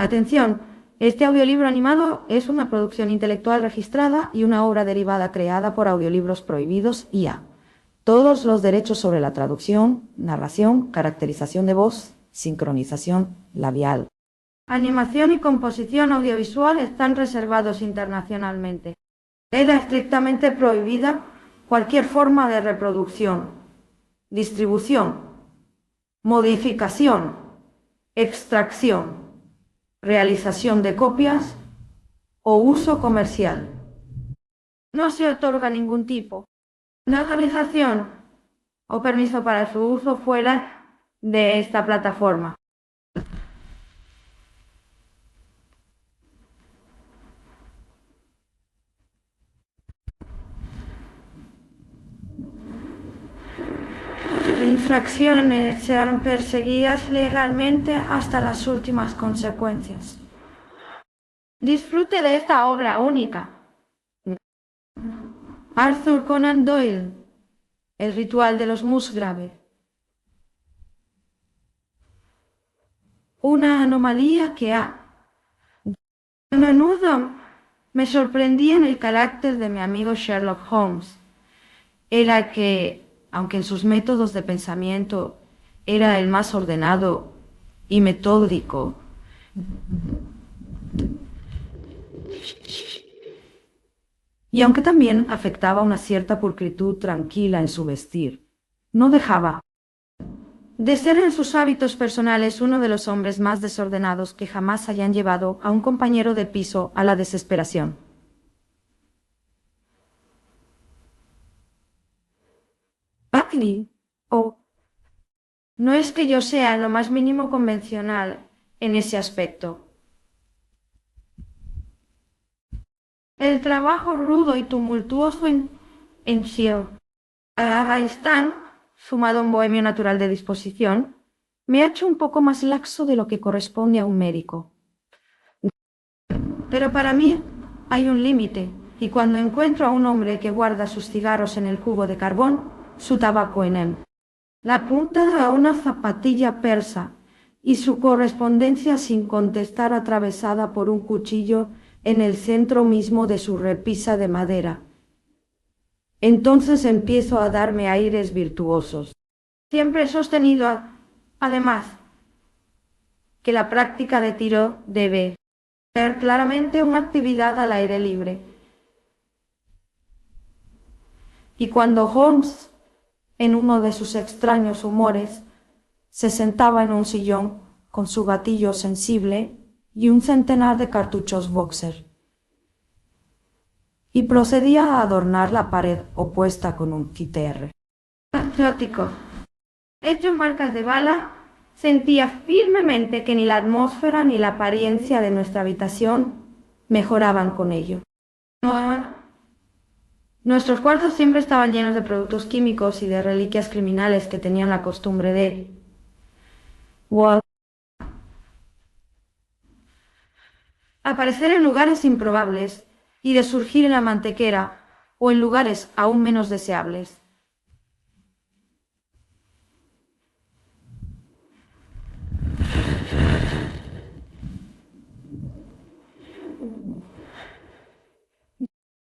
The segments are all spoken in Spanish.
Atención, este audiolibro animado es una producción intelectual registrada y una obra derivada creada por Audiolibros Prohibidos IA. Todos los derechos sobre la traducción, narración, caracterización de voz, sincronización labial, animación y composición audiovisual están reservados internacionalmente. Queda estrictamente prohibida cualquier forma de reproducción, distribución, modificación, extracción, realización de copias o uso comercial. No se otorga ningún tipo de autorización o permiso para su uso fuera de esta plataforma. Infracciones serán perseguidas legalmente hasta las últimas consecuencias. Disfrute de esta obra única. Arthur Conan Doyle, El ritual de los Musgrave. Una anomalía que a menudo me sorprendía en el carácter de mi amigo Sherlock Holmes. Era que, aunque en sus métodos de pensamiento era el más ordenado y metódico, y aunque también afectaba una cierta pulcritud tranquila en su vestir, no dejaba de ser en sus hábitos personales uno de los hombres más desordenados que jamás hayan llevado a un compañero de piso a la desesperación. Buckley, no es que yo sea lo más mínimo convencional en ese aspecto. El trabajo rudo y tumultuoso en Sir Gaistan, sumado a un bohemio natural de disposición, me ha hecho un poco más laxo de lo que corresponde a un médico. Pero para mí hay un límite, y cuando encuentro a un hombre que guarda sus cigarros en el cubo de carbón, su tabaco en él, la punta de una zapatilla persa y su correspondencia sin contestar atravesada por un cuchillo en el centro mismo de su repisa de madera, entonces empiezo a darme aires virtuosos. Siempre he sostenido, además, que la práctica de tiro debe ser claramente una actividad al aire libre. Y cuando Holmes, en uno de sus extraños humores, se sentaba en un sillón con su gatillo sensible y un centenar de cartuchos Boxer, y procedía a adornar la pared opuesta con un QTR patriótico hecho marcas de bala, sentía firmemente que ni la atmósfera ni la apariencia de nuestra habitación mejoraban con ello. Nuestros cuartos siempre estaban llenos de productos químicos y de reliquias criminales que tenían la costumbre de aparecer en lugares improbables y de surgir en la mantequera o en lugares aún menos deseables.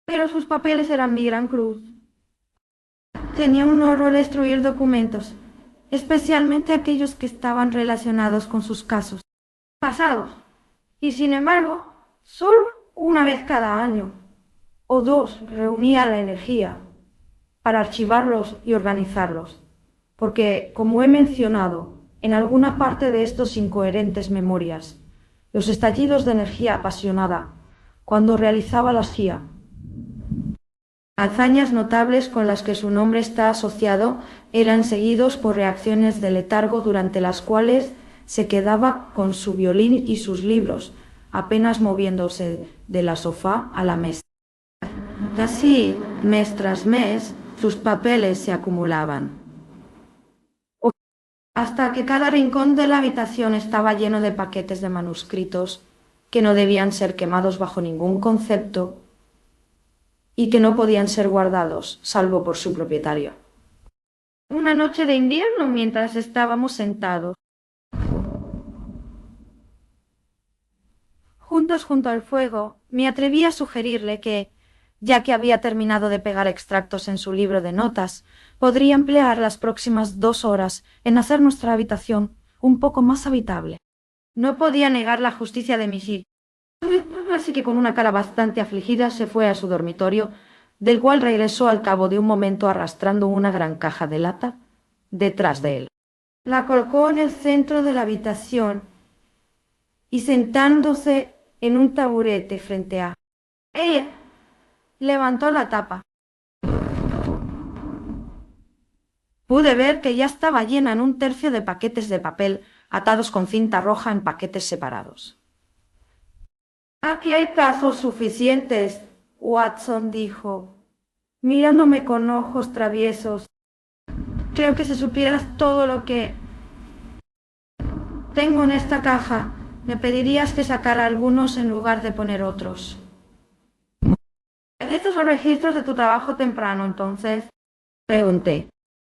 Pero sus papeles eran mi gran cruz. Tenía un horror destruir documentos, especialmente aquellos que estaban relacionados con sus casos pasados. Y sin embargo, solo una vez cada año o dos reunía la energía para archivarlos y organizarlos, porque, como he mencionado, en alguna parte de estos incoherentes memorias, los estallidos de energía apasionada, cuando realizaba la CIA, hazañas notables con las que su nombre está asociado, eran seguidos por reacciones de letargo durante las cuales se quedaba con su violín y sus libros, apenas moviéndose de la sofá a la mesa. Así, mes tras mes, sus papeles se acumulaban, hasta que cada rincón de la habitación estaba lleno de paquetes de manuscritos que no debían ser quemados bajo ningún concepto y que no podían ser guardados, salvo por su propietario. Una noche de invierno, mientras estábamos sentados juntos junto al fuego, me atreví a sugerirle que, ya que había terminado de pegar extractos en su libro de notas, podría emplear las próximas 2 horas en hacer nuestra habitación un poco más habitable. No podía negar la justicia de mi sí, así que con una cara bastante afligida se fue a su dormitorio, del cual regresó al cabo de un momento arrastrando una gran caja de lata detrás de él. La colocó en el centro de la habitación y sentándose en un taburete frente a ella, levantó la tapa. Pude ver que ya estaba llena en un tercio de paquetes de papel atados con cinta roja en paquetes separados. Aquí hay casos suficientes, Watson dijo, mirándome con ojos traviesos. Creo que si supieras todo lo que tengo en esta caja, me pedirías que sacara algunos en lugar de poner otros. ¿Estos son registros de tu trabajo temprano, entonces? Pregunté.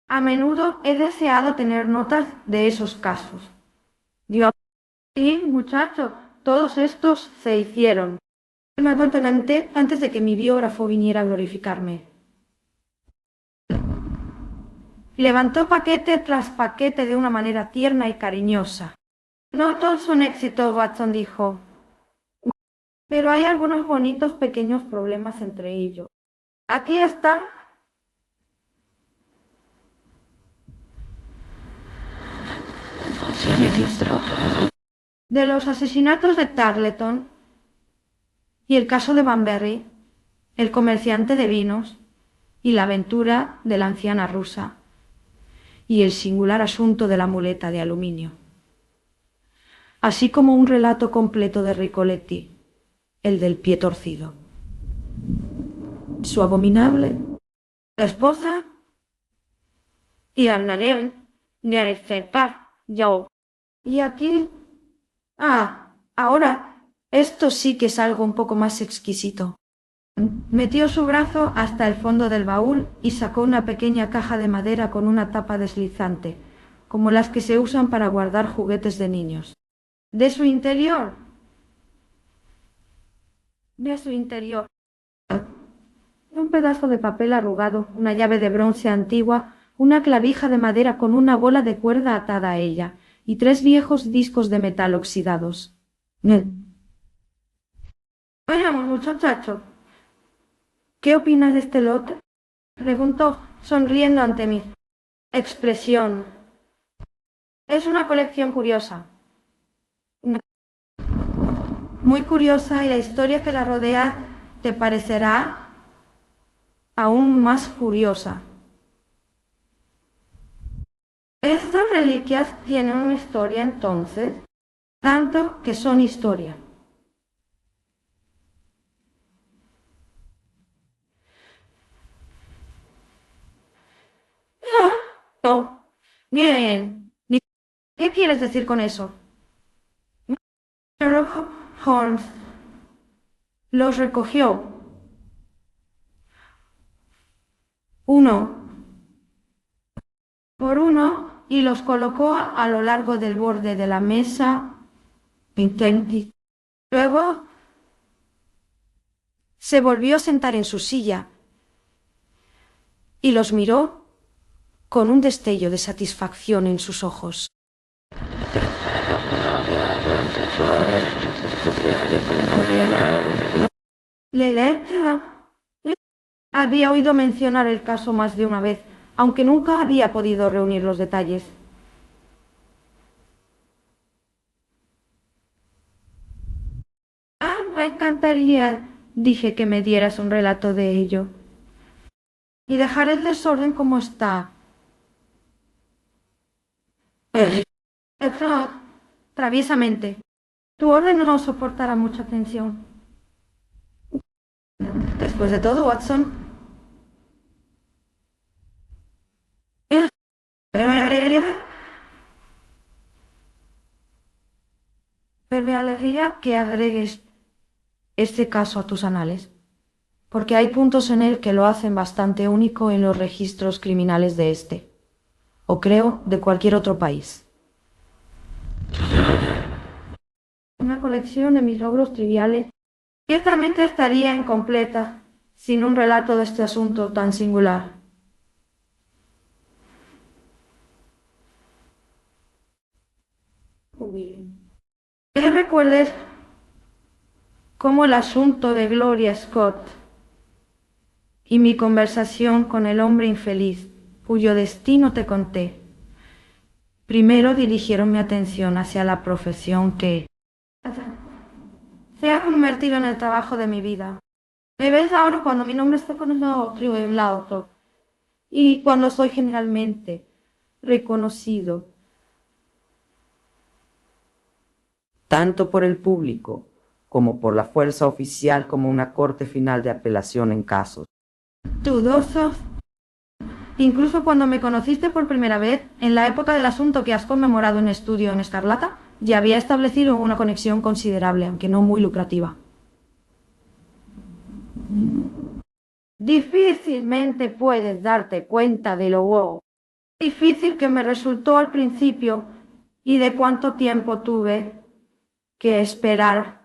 A menudo he deseado tener notas de esos casos. Dios, sí, muchacho, todos estos se hicieron. Me adelanté antes de que mi biógrafo viniera a glorificarme. Levantó paquete tras paquete de una manera tierna y cariñosa. No todos son éxitos, Watson dijo. Pero hay algunos bonitos pequeños problemas entre ellos. Aquí está. De los asesinatos de Tarleton y el caso de Banbury, el comerciante de vinos y la aventura de la anciana rusa y el singular asunto de la muleta de aluminio, así como un relato completo de Ricoletti, el del pie torcido, su abominable esposa y Arnarel de Arecepar, yo. Y aquí... ahora, esto sí que es algo un poco más exquisito. Metió su brazo hasta el fondo del baúl y sacó una pequeña caja de madera con una tapa deslizante, como las que se usan para guardar juguetes de niños. De su interior, un pedazo de papel arrugado, una llave de bronce antigua, una clavija de madera con una bola de cuerda atada a ella, y 3 viejos discos de metal oxidados. Veamos, muchacho, ¿qué opinas de este lote? Preguntó, sonriendo ante mi expresión. Es una colección curiosa. Muy curiosa, y la historia que la rodea te parecerá aún más curiosa. Estas reliquias tienen una historia, entonces, tanto que son historia. No. Bien. ¿Qué quieres decir con eso? Sherlock Holmes los recogió uno por uno y los colocó a lo largo del borde de la mesa. Luego se volvió a sentar en su silla y los miró con un destello de satisfacción en sus ojos. Había oído mencionar el caso más de una vez, aunque nunca había podido reunir los detalles. Me encantaría, dije, que me dieras un relato de ello. Y dejar el desorden como está. Traviesamente. Tu orden no soportará mucha tensión. Después de todo, Watson. Pero me alegraría que agregues este caso a tus anales, porque hay puntos en él que lo hacen bastante único en los registros criminales de este, o creo, de cualquier otro país. una colección de mis logros triviales. Ciertamente estaría incompleta sin un relato de este asunto tan singular. Que recuerdes cómo el asunto de Gloria Scott y mi conversación con el hombre infeliz, cuyo destino te conté, primero dirigieron mi atención hacia la profesión que se ha convertido en el trabajo de mi vida. Me ves ahora cuando mi nombre está con otro en la otro, y cuando soy generalmente reconocido tanto por el público como por la fuerza oficial como una corte final de apelación en casos dudosos. Incluso cuando me conociste por primera vez, en la época del asunto que has conmemorado en Estudio en Escarlata, ya había establecido una conexión considerable, aunque no muy lucrativa. Difícilmente puedes darte cuenta de lo difícil que me resultó al principio y de cuánto tiempo tuve que esperar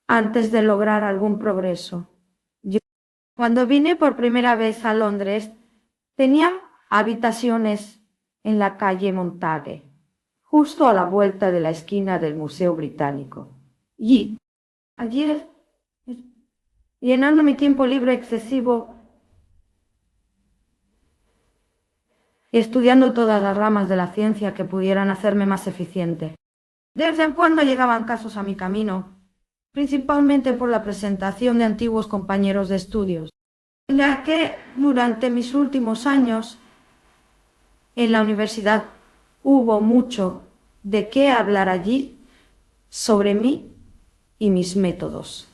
antes de lograr algún progreso. Cuando vine por primera vez a Londres, tenía habitaciones en la calle Montague, justo a la vuelta de la esquina del Museo Británico. Y allí, llenando mi tiempo libre excesivo, estudiando todas las ramas de la ciencia que pudieran hacerme más eficiente. De vez en cuando llegaban casos a mi camino, principalmente por la presentación de antiguos compañeros de estudios, ya que durante mis últimos años en la universidad hubo mucho de qué hablar allí sobre mí y mis métodos.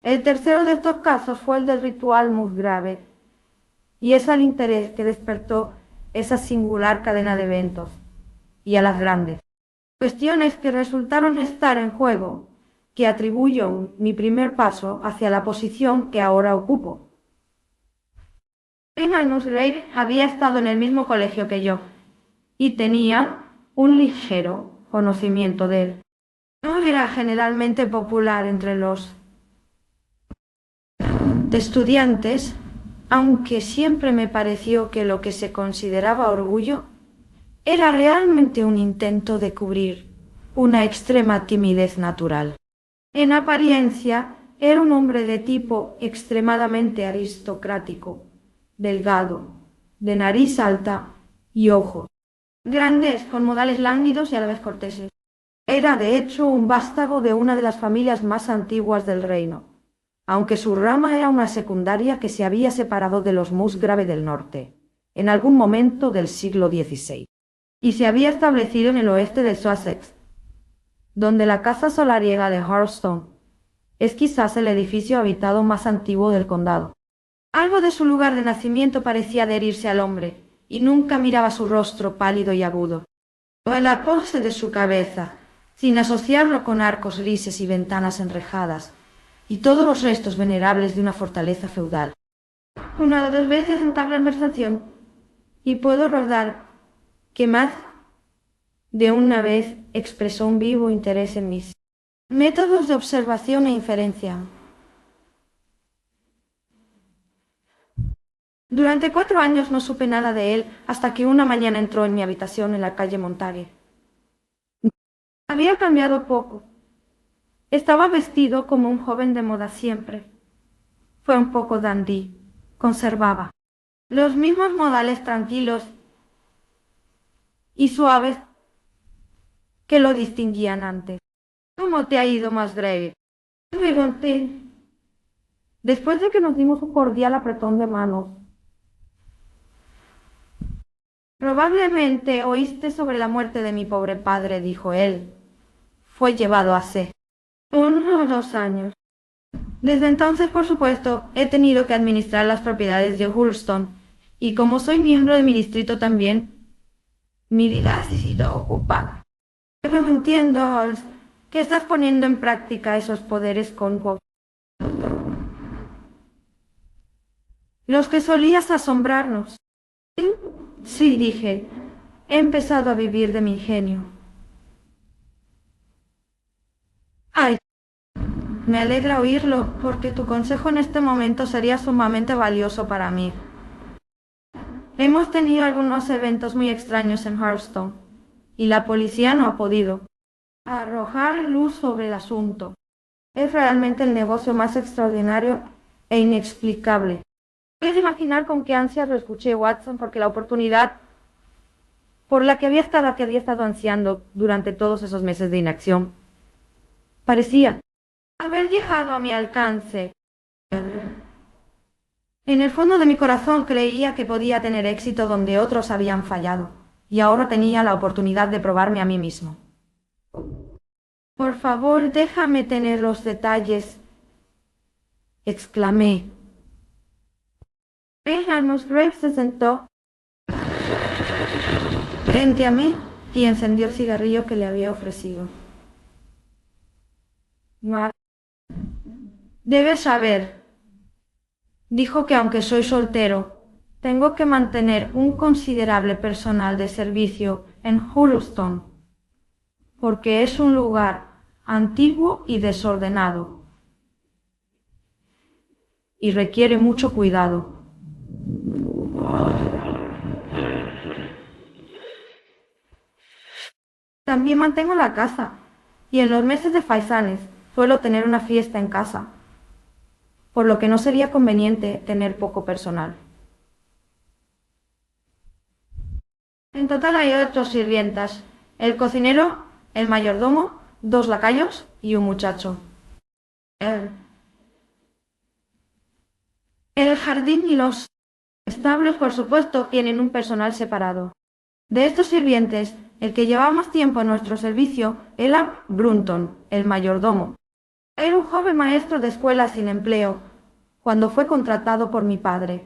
El tercero de estos casos fue el del ritual Musgrave, y es al interés que despertó esa singular cadena de eventos, y a las grandes cuestiones que resultaron estar en juego, que atribuyo mi primer paso hacia la posición que ahora ocupo. Reginald Musgrave había estado en el mismo colegio que yo, y tenía un ligero conocimiento de él. No era generalmente popular entre los estudiantes, aunque siempre me pareció que lo que se consideraba orgullo era realmente un intento de cubrir una extrema timidez natural. En apariencia, era un hombre de tipo extremadamente aristocrático, delgado, de nariz alta y ojos grandes, con modales lánguidos y a la vez corteses. Era, de hecho, un vástago de una de las familias más antiguas del reino, aunque su rama era una secundaria que se había separado de los Musgrave del norte, en algún momento del siglo XVI, y se había establecido en el oeste de Sussex, donde la casa solariega de Hurlstone es quizás el edificio habitado más antiguo del condado. Algo de su lugar de nacimiento parecía adherirse al hombre, y nunca miraba su rostro pálido y agudo, o la pose de su cabeza, sin asociarlo con arcos grises y ventanas enrejadas, y todos los restos venerables de una fortaleza feudal. Una o dos veces entabla conversación, y puedo recordar que más de una vez expresó un vivo interés en mis métodos de observación e inferencia. Durante 4 años no supe nada de él hasta que una mañana entró en mi habitación en la calle Montague. Había cambiado poco. Estaba vestido como un joven de moda siempre. Fue un poco dandy. Conservaba los mismos modales tranquilos y suaves que lo distinguían antes. ¿Cómo te ha ido, Musgrave? Me pregunté, después de que nos dimos un cordial apretón de manos. Probablemente oíste sobre la muerte de mi pobre padre, dijo él. Fue llevado hace 1 o 2 años. Desde entonces, por supuesto, he tenido que administrar las propiedades de Hurlstone, y como soy miembro de mi distrito también, mi vida ha sido ocupada. Pero entiendo, Holmes, que estás poniendo en práctica esos poderes con vos. los que solías asombrarnos. Sí, sí, dije, he empezado a vivir de mi ingenio. Ay, me alegra oírlo, porque tu consejo en este momento sería sumamente valioso para mí. Hemos tenido algunos eventos muy extraños en Hearthstone, y la policía no ha podido arrojar luz sobre el asunto. Es realmente el negocio más extraordinario e inexplicable. Puedes imaginar con qué ansias lo escuché, Watson, porque la oportunidad por la que había estado ansiando durante todos esos meses de inacción parecía haber llegado a mi alcance. En el fondo de mi corazón creía que podía tener éxito donde otros habían fallado, y ahora tenía la oportunidad de probarme a mí mismo. Por favor, déjame tener los detalles, exclamé. Reynolds Graves se sentó frente a mí y encendió el cigarrillo que le había ofrecido. Debes saber, dijo, que aunque soy soltero, tengo que mantener un considerable personal de servicio en Hearthstone, porque es un lugar antiguo y desordenado, y requiere mucho cuidado. También mantengo la casa, y en los meses de faisanes suelo tener una fiesta en casa, por lo que no sería conveniente tener poco personal. En total hay 8 sirvientas, el cocinero, el mayordomo, 2 lacayos y un muchacho. El jardín y los establos, por supuesto, tienen un personal separado. De estos sirvientes, el que llevaba más tiempo en nuestro servicio era Brunton, el mayordomo. Era un joven maestro de escuela sin empleo cuando fue contratado por mi padre,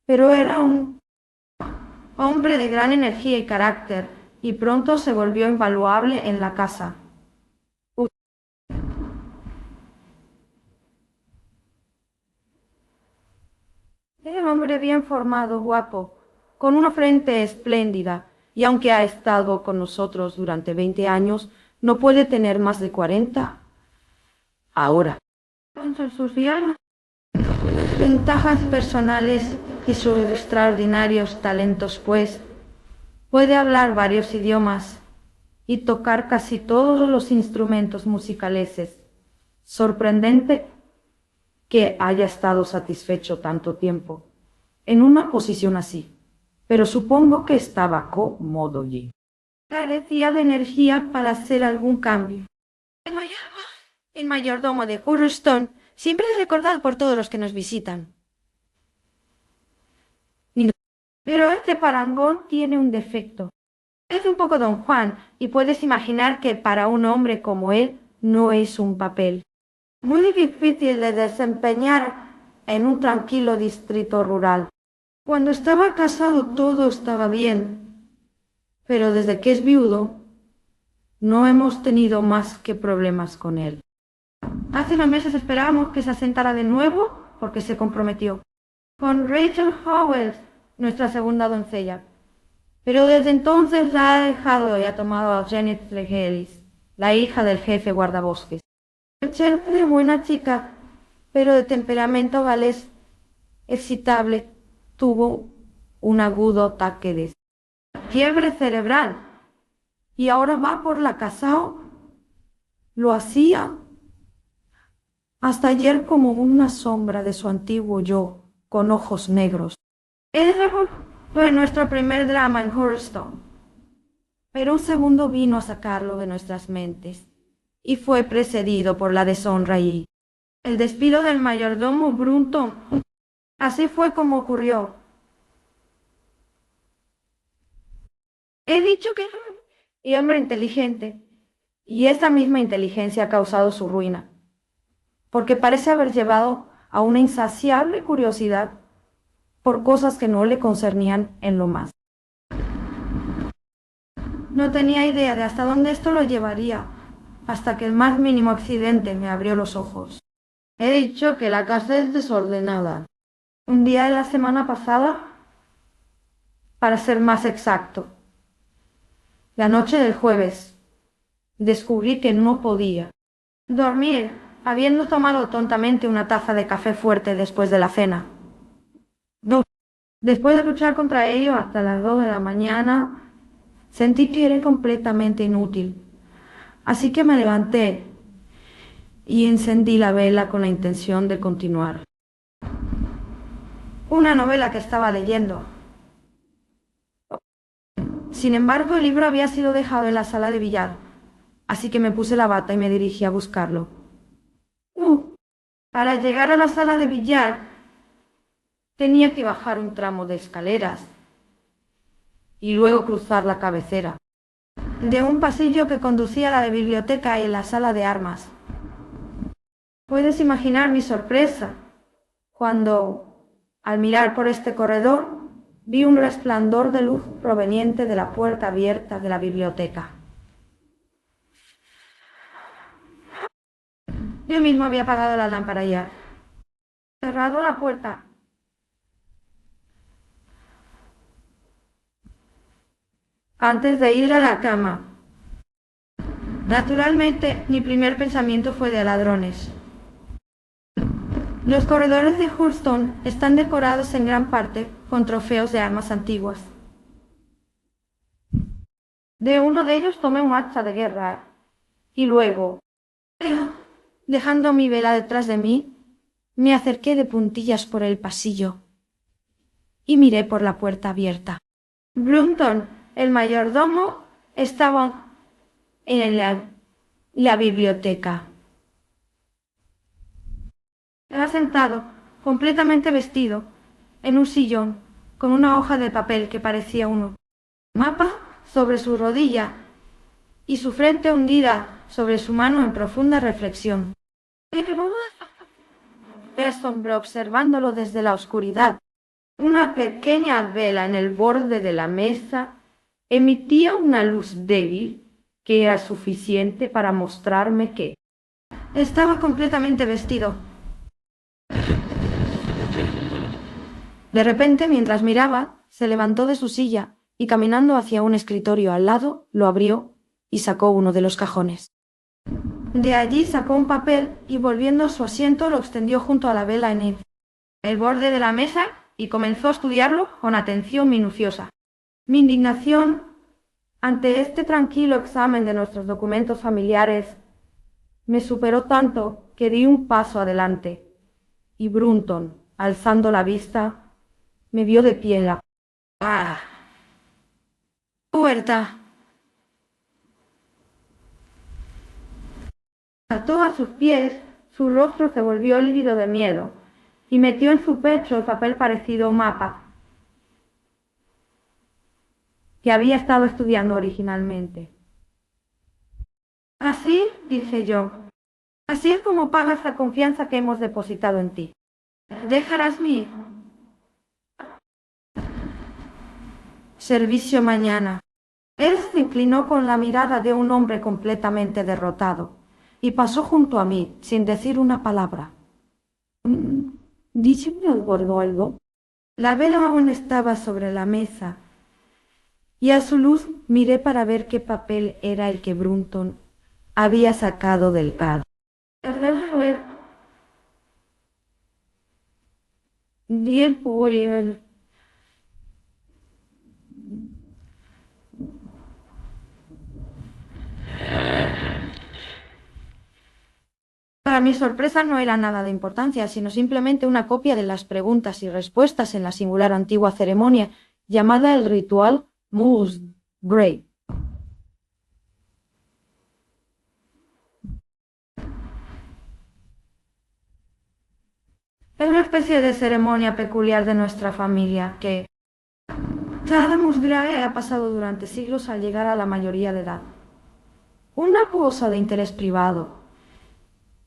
pero era un hombre de gran energía y carácter, y pronto se volvió invaluable en la casa. Era un hombre bien formado, guapo, con una frente espléndida, y aunque ha estado con nosotros durante 20 años, no puede tener más de 40 ahora. Con sus ventajas personales y sus extraordinarios talentos, pues, puede hablar varios idiomas y tocar casi todos los instrumentos musicales. Sorprendente que haya estado satisfecho tanto tiempo en una posición así, pero supongo que estaba cómodo allí. Carecía de energía para hacer algún cambio. El mayordomo de Hearthstone siempre es recordado por todos los que nos visitan. Pero este parangón tiene un defecto. Es un poco Don Juan, y puedes imaginar que para un hombre como él no es un papel muy difícil de desempeñar en un tranquilo distrito rural. Cuando estaba casado todo estaba bien, pero desde que es viudo no hemos tenido más que problemas con él. Hace unos meses esperábamos que se asentara de nuevo porque se comprometió con Rachel Howells, nuestra segunda doncella. Pero desde entonces la ha dejado y ha tomado a Janet Legelis, la hija del jefe guardabosques. Rachel es buena chica, pero de temperamento galés excitable. Tuvo un agudo ataque de fiebre cerebral y ahora va por la casa. Lo hacía hasta ayer como una sombra de su antiguo yo, con ojos negros. Ese fue nuestro primer drama en Hearthstone, pero un segundo vino a sacarlo de nuestras mentes, y fue precedido por la deshonra y el despido del mayordomo Brunton. Así fue como ocurrió. He dicho que era un hombre inteligente, y esa misma inteligencia ha causado su ruina, porque parece haber llevado a una insaciable curiosidad por cosas que no le concernían en lo más. No tenía idea de hasta dónde esto lo llevaría, hasta que el más mínimo accidente me abrió los ojos. He dicho que la casa es desordenada. Un día de la semana pasada, para ser más exacto, la noche del jueves, descubrí que no podía dormir, habiendo tomado tontamente una taza de café fuerte después de la cena. No. Después de luchar contra ello hasta las 2 de la mañana, sentí que era completamente inútil. Así que me levanté y encendí la vela con la intención de continuar una novela que estaba leyendo. Sin embargo, el libro había sido dejado en la sala de billar, así que me puse la bata y me dirigí a buscarlo. Para llegar a la sala de billar, tenía que bajar un tramo de escaleras y luego cruzar la cabecera de un pasillo que conducía a la biblioteca y la sala de armas. Puedes imaginar mi sorpresa cuando, al mirar por este corredor, vi un resplandor de luz proveniente de la puerta abierta de la biblioteca. Yo mismo había apagado la lámpara ya. Cerrado la puerta. Antes de ir a la cama. Naturalmente, mi primer pensamiento fue de ladrones. Los corredores de Hurston están decorados en gran parte con trofeos de armas antiguas. De uno de ellos tomé un hacha de guerra y luego, dejando mi vela detrás de mí, me acerqué de puntillas por el pasillo y miré por la puerta abierta. Brunton, el mayordomo, estaba en la biblioteca. Estaba sentado, completamente vestido, en un sillón, con una hoja de papel que parecía un mapa sobre su rodilla y su frente hundida sobre su mano en profunda reflexión. Me asombró observándolo desde la oscuridad. Una pequeña vela en el borde de la mesa emitía una luz débil que era suficiente para mostrarme que estaba completamente vestido. De repente, mientras miraba, se levantó de su silla y caminando hacia un escritorio al lado, lo abrió y sacó uno de los cajones. De allí sacó un papel y volviendo a su asiento lo extendió junto a la vela en el borde de la mesa y comenzó a estudiarlo con atención minuciosa. Mi indignación ante este tranquilo examen de nuestros documentos familiares me superó tanto que di un paso adelante y Brunton, alzando la vista, me vio de pie en la puerta. Saltó a sus pies, su rostro se volvió lívido de miedo y metió en su pecho el papel parecido a un mapa que había estado estudiando originalmente. Así, dije yo, así es como pagas la confianza que hemos depositado en ti. Dejarás mi servicio mañana. Él se inclinó con la mirada de un hombre completamente derrotado y pasó junto a mí sin decir una palabra. Díceme algo. La vela aún estaba sobre la mesa y a su luz miré para ver qué papel era el que Brunton había sacado del pad. Para mi sorpresa no era nada de importancia, sino simplemente una copia de las preguntas y respuestas en la singular antigua ceremonia llamada el ritual Moose Grey. Es una especie de ceremonia peculiar de nuestra familia que cada Musgrave ha pasado durante siglos al llegar a la mayoría de edad. Una cosa de interés privado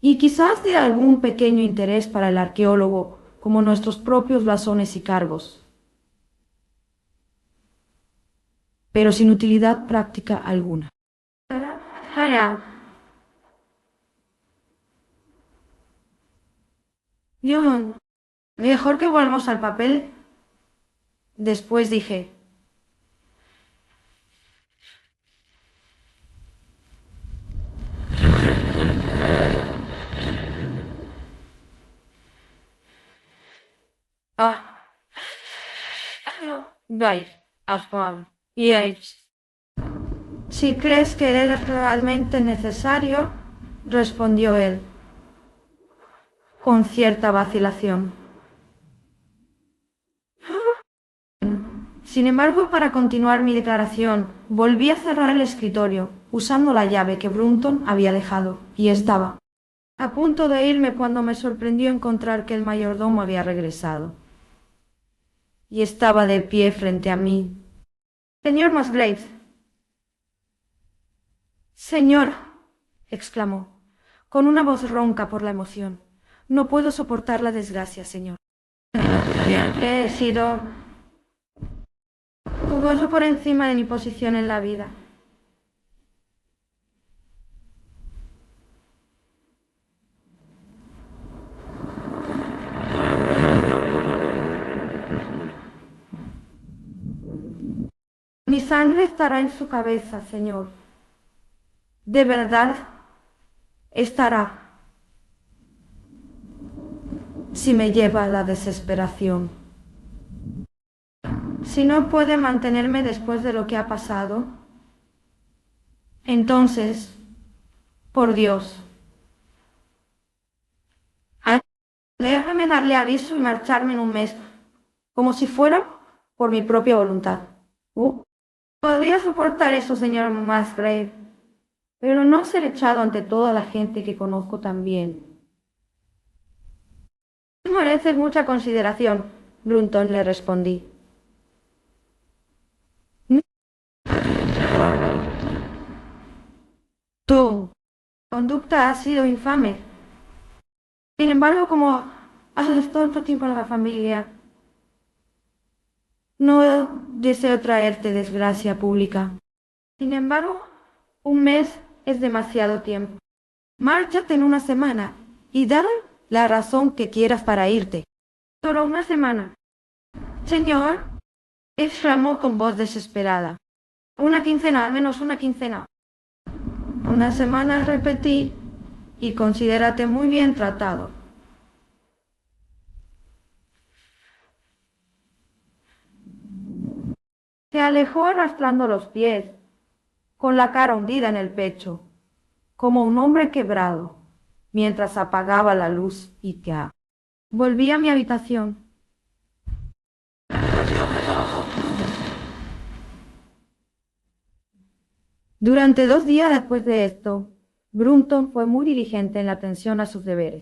y quizás de algún pequeño interés para el arqueólogo como nuestros propios blasones y cargos, pero sin utilidad práctica alguna. John, Mejor que volvamos al papel. Después dije. Ah, vais, y si crees que es realmente necesario, respondió él, con cierta vacilación. Sin embargo, para continuar mi declaración, volví a cerrar el escritorio, usando la llave que Brunton había dejado, y estaba a punto de irme cuando me sorprendió encontrar que el mayordomo había regresado. Y estaba de pie frente a mí. Señor Musgrave. Señor, exclamó, con una voz ronca por la emoción. No puedo soportar la desgracia, señor. He sido jugoso por encima de mi posición en la vida. Mi sangre estará en su cabeza, señor. De verdad, estará. Si me lleva a la desesperación. Si no puede mantenerme después de lo que ha pasado, entonces, por Dios, déjame darle aviso y marcharme en un mes, como si fuera por mi propia voluntad. Podría soportar eso, señor Musgrave, pero no ser echado ante toda la gente que conozco tan bien. Mereces mucha consideración, Brunton, le respondí. Tu conducta ha sido infame. Sin embargo, como haces tanto tiempo en la familia, no deseo traerte desgracia pública. Sin embargo, un mes es demasiado tiempo. Márchate en una semana y dale la razón que quieras para irte. Solo una semana. Señor, exclamó con voz desesperada. Una quincena, al menos una quincena. Una semana, repetí, y considérate muy bien tratado. Se alejó arrastrando los pies, con la cara hundida en el pecho, como un hombre quebrado, mientras apagaba la luz y ya. Volví a mi habitación. Durante 2 días después de esto, Brunton fue muy diligente en la atención a sus deberes.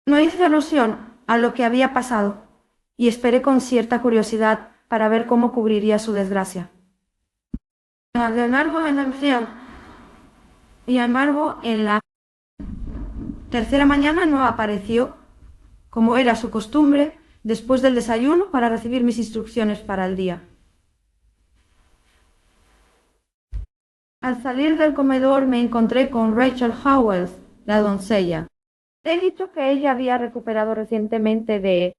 No hice alusión a lo que había pasado y esperé con cierta curiosidad para ver cómo cubriría su desgracia. Y embargo, en la tercera mañana no apareció, como era su costumbre, después del desayuno para recibir mis instrucciones para el día. Al salir del comedor me encontré con Rachel Howells, la doncella. He dicho que ella había recuperado recientemente de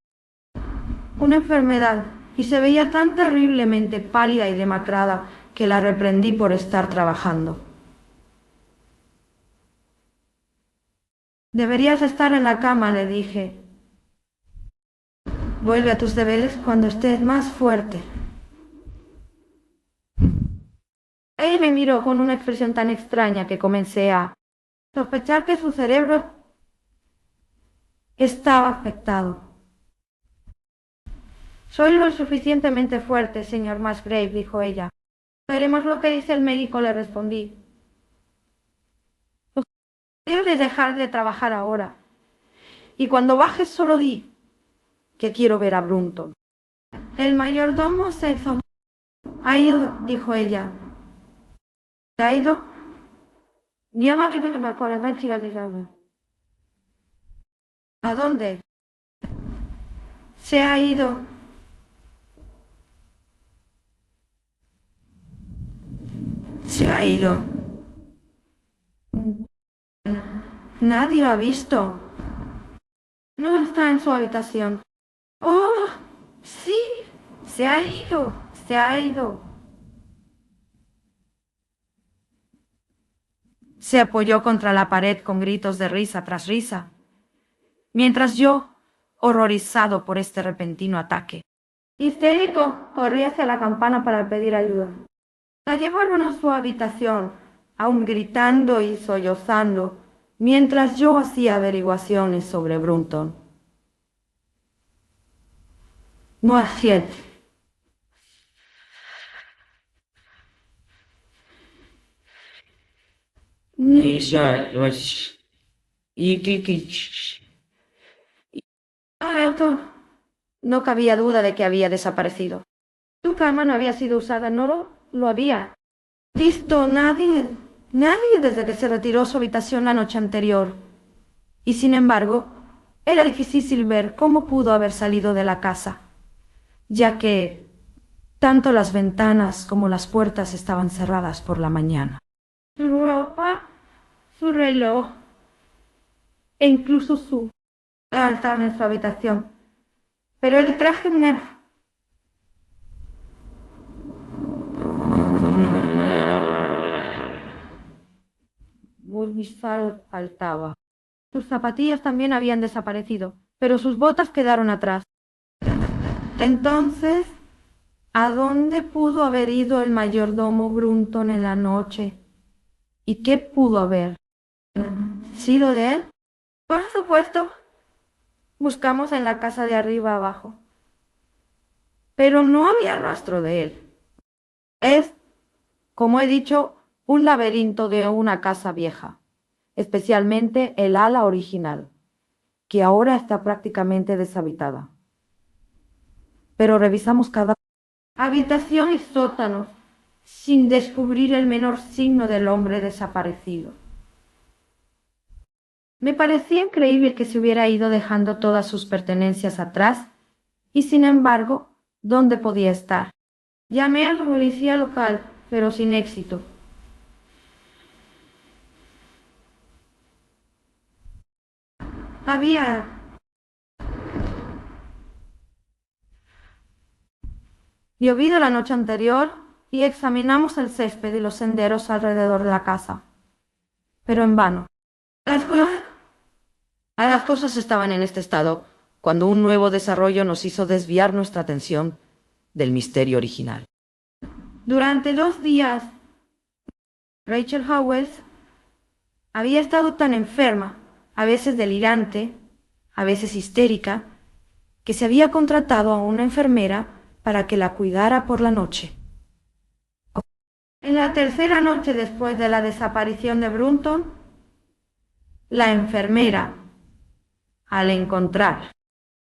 una enfermedad y se veía tan terriblemente pálida y demacrada que la reprendí por estar trabajando. Deberías estar en la cama, le dije. Vuelve a tus deberes cuando estés más fuerte. Ella me miró con una expresión tan extraña que comencé a sospechar que su cerebro estaba afectado. Soy lo suficientemente fuerte, señor Musgrave, dijo ella. Veremos lo que dice el médico, le respondí. Debes dejar de trabajar ahora. Y cuando bajes solo di que quiero ver a Brunton. El mayordomo se ha ido, dijo ella. ¿Se ha ido? ¿A dónde? Se ha ido. Se ha ido. Nadie lo ha visto. No está en su habitación. Oh, sí, se ha ido, se ha ido. Se apoyó contra la pared con gritos de risa tras risa, mientras yo, horrorizado por este repentino ataque, histérico, corrí hacia la campana para pedir ayuda. La llevaron a su habitación, aún gritando y sollozando, mientras yo hacía averiguaciones sobre Brunton. No es cierto. Alto. No cabía duda de que había desaparecido. Su cama no había sido usada, no lo había visto nadie desde que se retiró a su habitación la noche anterior. Y sin embargo, era difícil ver cómo pudo haber salido de la casa, ya que tanto las ventanas como las puertas estaban cerradas por la mañana. Su ropa, su reloj e incluso su estaban en su habitación. Pero el traje negro. Muy faltaba. Sus zapatillas también habían desaparecido, pero sus botas quedaron atrás. Entonces, ¿a dónde pudo haber ido el mayordomo Brunton en la noche? ¿Y qué pudo haber sido de él? Por supuesto, buscamos en la casa de arriba abajo, pero no había rastro de él. Es, como he dicho, un laberinto de una casa vieja, especialmente el ala original, que ahora está prácticamente deshabitada. Pero revisamos cada habitación y sótano sin descubrir el menor signo del hombre desaparecido. Me parecía increíble que se hubiera ido dejando todas sus pertenencias atrás, y sin embargo, ¿dónde podía estar? Llamé a la policía local, pero sin éxito. Había llovido la noche anterior y examinamos el césped y los senderos alrededor de la casa, pero en vano. Las cosas estaban en este estado cuando un nuevo desarrollo nos hizo desviar nuestra atención del misterio original. Durante 2 días, Rachel Howells había estado tan enferma, a veces delirante, a veces histérica, que se había contratado a una enfermera para que la cuidara por la noche. En la tercera noche después de la desaparición de Brunton, la enfermera, al encontrar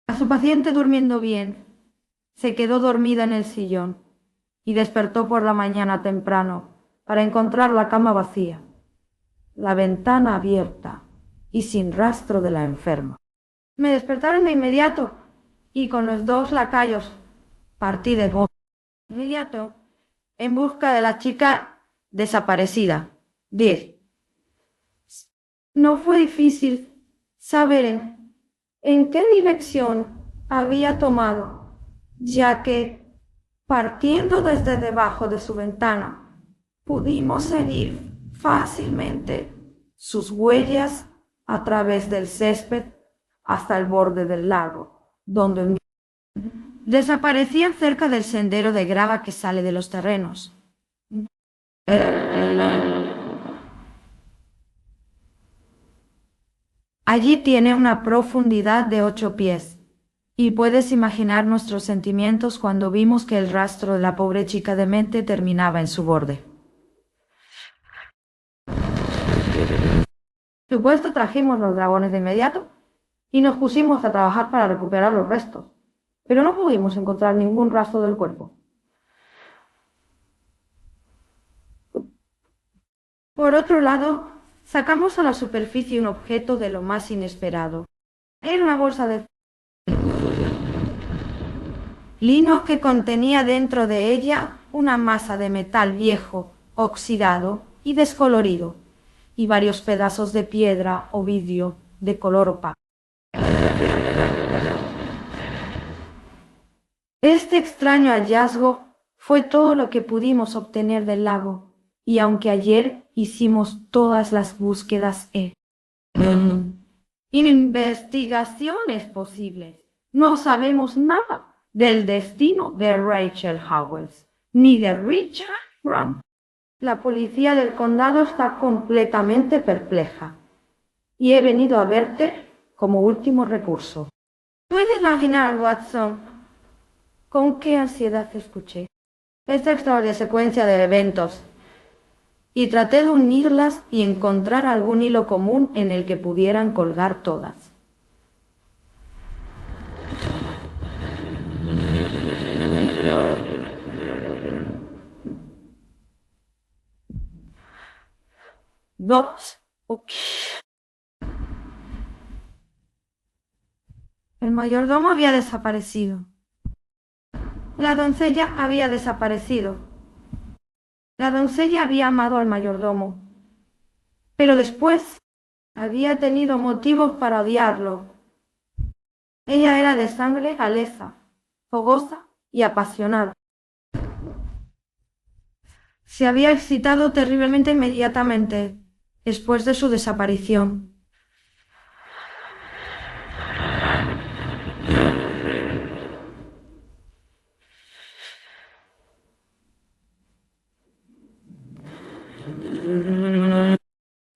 a su paciente durmiendo bien, se quedó dormida en el sillón y despertó por la mañana temprano para encontrar la cama vacía, la ventana abierta y sin rastro de la enferma. Me despertaron de inmediato y con los 2 lacayos partí de inmediato en busca de la chica desaparecida. 10. No fue difícil saber en qué dirección había tomado, ya que, partiendo desde debajo de su ventana, pudimos seguir fácilmente sus huellas a través del césped hasta el borde del lago, donde desaparecían cerca del sendero de grava que sale de los terrenos. Allí tiene una profundidad de 8 pies, y puedes imaginar nuestros sentimientos cuando vimos que el rastro de la pobre chica demente terminaba en su borde. Por supuesto, trajimos los dragones de inmediato y nos pusimos a trabajar para recuperar los restos, pero no pudimos encontrar ningún rastro del cuerpo. Por otro lado, sacamos a la superficie un objeto de lo más inesperado. Era una bolsa de lino que contenía dentro de ella una masa de metal viejo, oxidado y descolorido, y varios pedazos de piedra o vidrio de color opaco. Este extraño hallazgo fue todo lo que pudimos obtener del lago, y aunque ayer hicimos todas las búsquedas investigaciones posibles, no sabemos nada del destino de Rachel Howells, ni de Richard Grant. La policía del condado está completamente perpleja, y he venido a verte como último recurso. ¿Puedes imaginar, Watson, con qué ansiedad escuché esta extraordinaria secuencia de eventos y traté de unirlas y encontrar algún hilo común en el que pudieran colgar todas? Dos. El mayordomo había desaparecido. La doncella había desaparecido. La doncella había amado al mayordomo, pero después había tenido motivos para odiarlo. Ella era de sangre galesa, fogosa y apasionada. Se había excitado terriblemente inmediatamente después de su desaparición.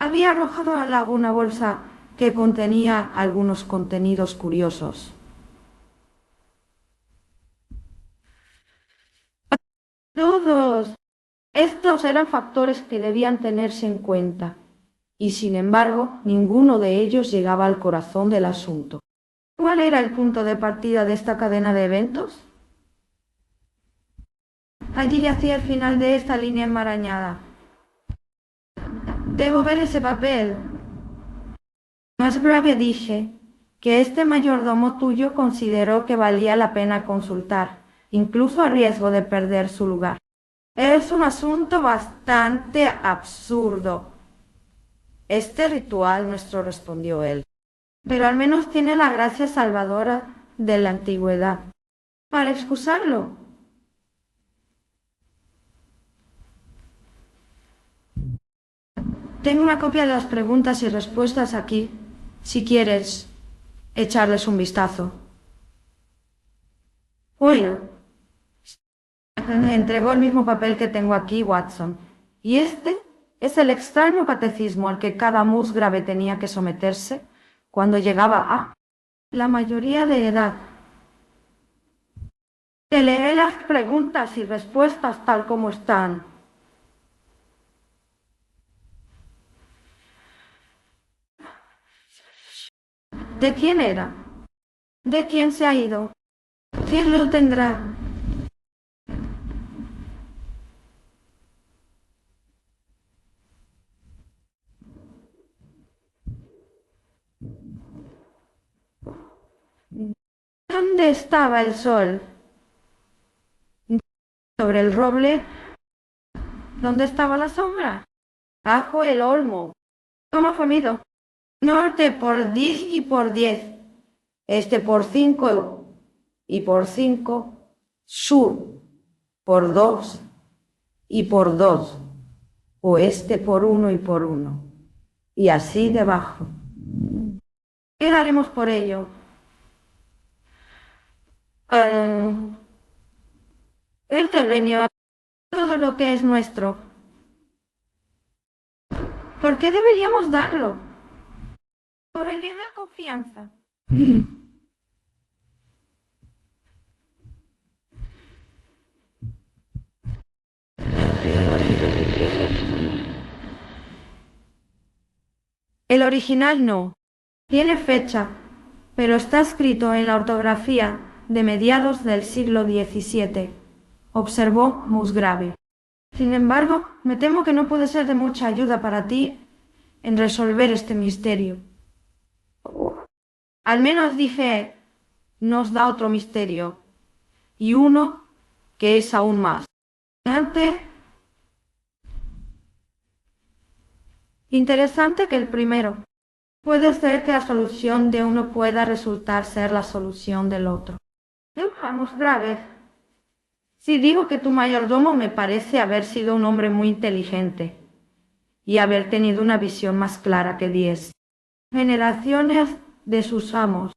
Había arrojado al lago una bolsa que contenía algunos contenidos curiosos. Todos estos eran factores que debían tenerse en cuenta, y sin embargo, ninguno de ellos llegaba al corazón del asunto. ¿Cuál era el punto de partida de esta cadena de eventos? Allí yacía el final de esta línea enmarañada. Debo ver ese papel. Más grave dije que este mayordomo tuyo consideró que valía la pena consultar, incluso a riesgo de perder su lugar. Es un asunto bastante absurdo. Este ritual nuestro, respondió él, pero al menos tiene la gracia salvadora de la antigüedad. Para excusarlo. Tengo una copia de las preguntas y respuestas aquí, si quieres echarles un vistazo. Bueno, entregó el mismo papel que tengo aquí, Watson, y este es el extraño catecismo al que cada musgrave tenía que someterse cuando llegaba a la mayoría de edad. Te leeré las preguntas y respuestas tal como están. ¿De quién era? ¿De quién se ha ido? ¿Quién lo tendrá? ¿Dónde estaba el sol? ¿Sobre el roble? ¿Dónde estaba la sombra? Bajo el olmo. ¿Cómo fue mido? Norte por 10 y por 10. Este por 5 y por 5. Sur por 2 y por 2. Oeste por 1 y por 1. Y así debajo. ¿Qué haremos por ello? El terreno, todo lo que es nuestro. ¿Por qué deberíamos darlo? Por el bien de la confianza. El original no. Tiene fecha, pero está escrito en la ortografía de mediados del siglo XVII, observó Musgrave. Sin embargo, me temo que no puede ser de mucha ayuda para ti en resolver este misterio. Al menos, dije, nos da otro misterio, y uno que es aún más interesante que el primero. Puede ser que la solución de uno pueda resultar ser la solución del otro. Musgrave, Si digo que tu mayordomo me parece haber sido un hombre muy inteligente y haber tenido una visión más clara que 10 generaciones de sus amos.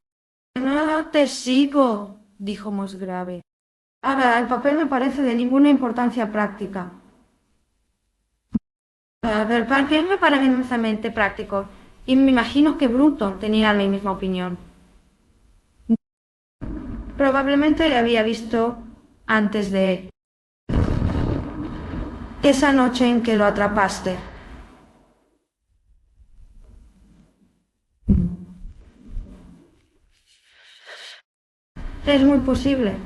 No te sigo, dijo Musgrave. Ahora, el papel me parece de ninguna importancia práctica. A ver, ¿para qué me parece inmensamente práctico? Y me imagino que Bruton tenía la misma opinión. Probablemente le había visto antes de esa noche en que lo atrapaste. Es muy posible.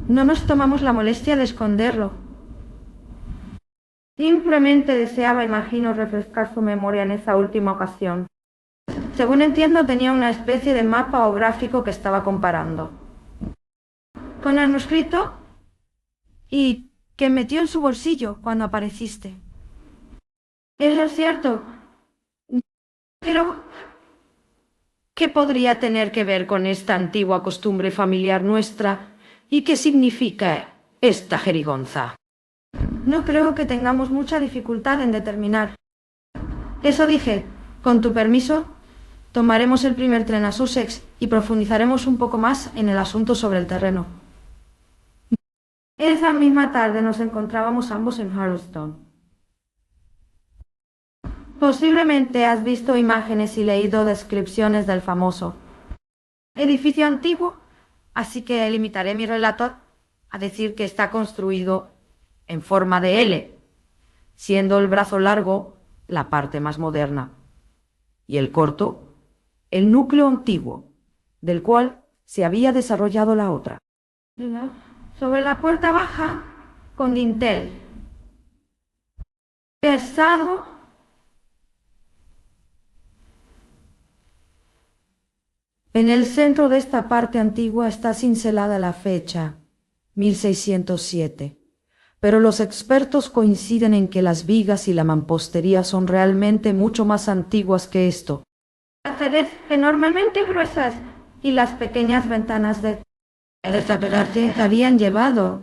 No nos tomamos la molestia de esconderlo. Simplemente deseaba, imagino, refrescar su memoria en esa última ocasión. Según entiendo, tenía una especie de mapa o gráfico que estaba comparando con el manuscrito y que metió en su bolsillo cuando apareciste. Eso es cierto. Pero ¿qué podría tener que ver con esta antigua costumbre familiar nuestra? ¿Y qué significa esta jerigonza? No creo que tengamos mucha dificultad en determinar. Eso dije. Con tu permiso, tomaremos el primer tren a Sussex y profundizaremos un poco más en el asunto sobre el terreno. Esa misma tarde nos encontrábamos ambos en Harleston. Posiblemente has visto imágenes y leído descripciones del famoso edificio antiguo, así que limitaré mi relato a decir que está construido en forma de L, siendo el brazo largo la parte más moderna y el corto el núcleo antiguo, del cual se había desarrollado la otra. Sobre la puerta baja, con dintel pesado, en el centro de esta parte antigua está cincelada la fecha, 1607. Pero los expertos coinciden en que las vigas y la mampostería son realmente mucho más antiguas que esto. Las paredes enormemente gruesas y las pequeñas ventanas de escaparate habían llevado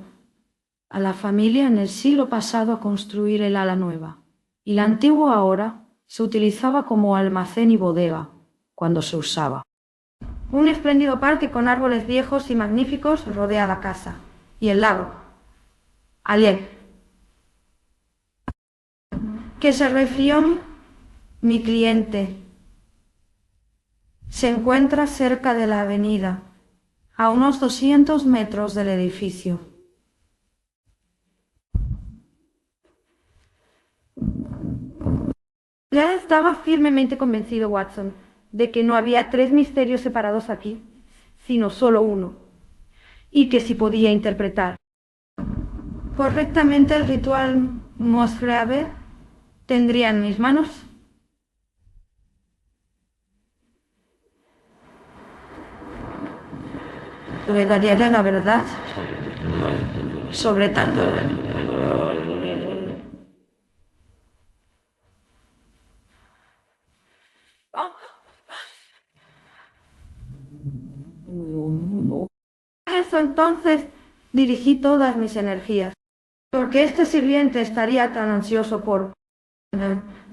a la familia en el siglo pasado a construir el ala nueva, y la antigua ahora se utilizaba como almacén y bodega, cuando se usaba. Un espléndido parque con árboles viejos y magníficos rodea la casa, y el lago, Allier, que se refirió mi cliente, se encuentra cerca de la avenida, a unos 200 metros del edificio. Ya estaba firmemente convencido, Watson, de que no había 3 misterios separados aquí, sino solo uno, y que si podía interpretar correctamente el ritual Musgrave, tendría en mis manos le daría la verdad sobre tanto. Eso entonces dirigí todas mis energías, porque este sirviente estaría tan ansioso por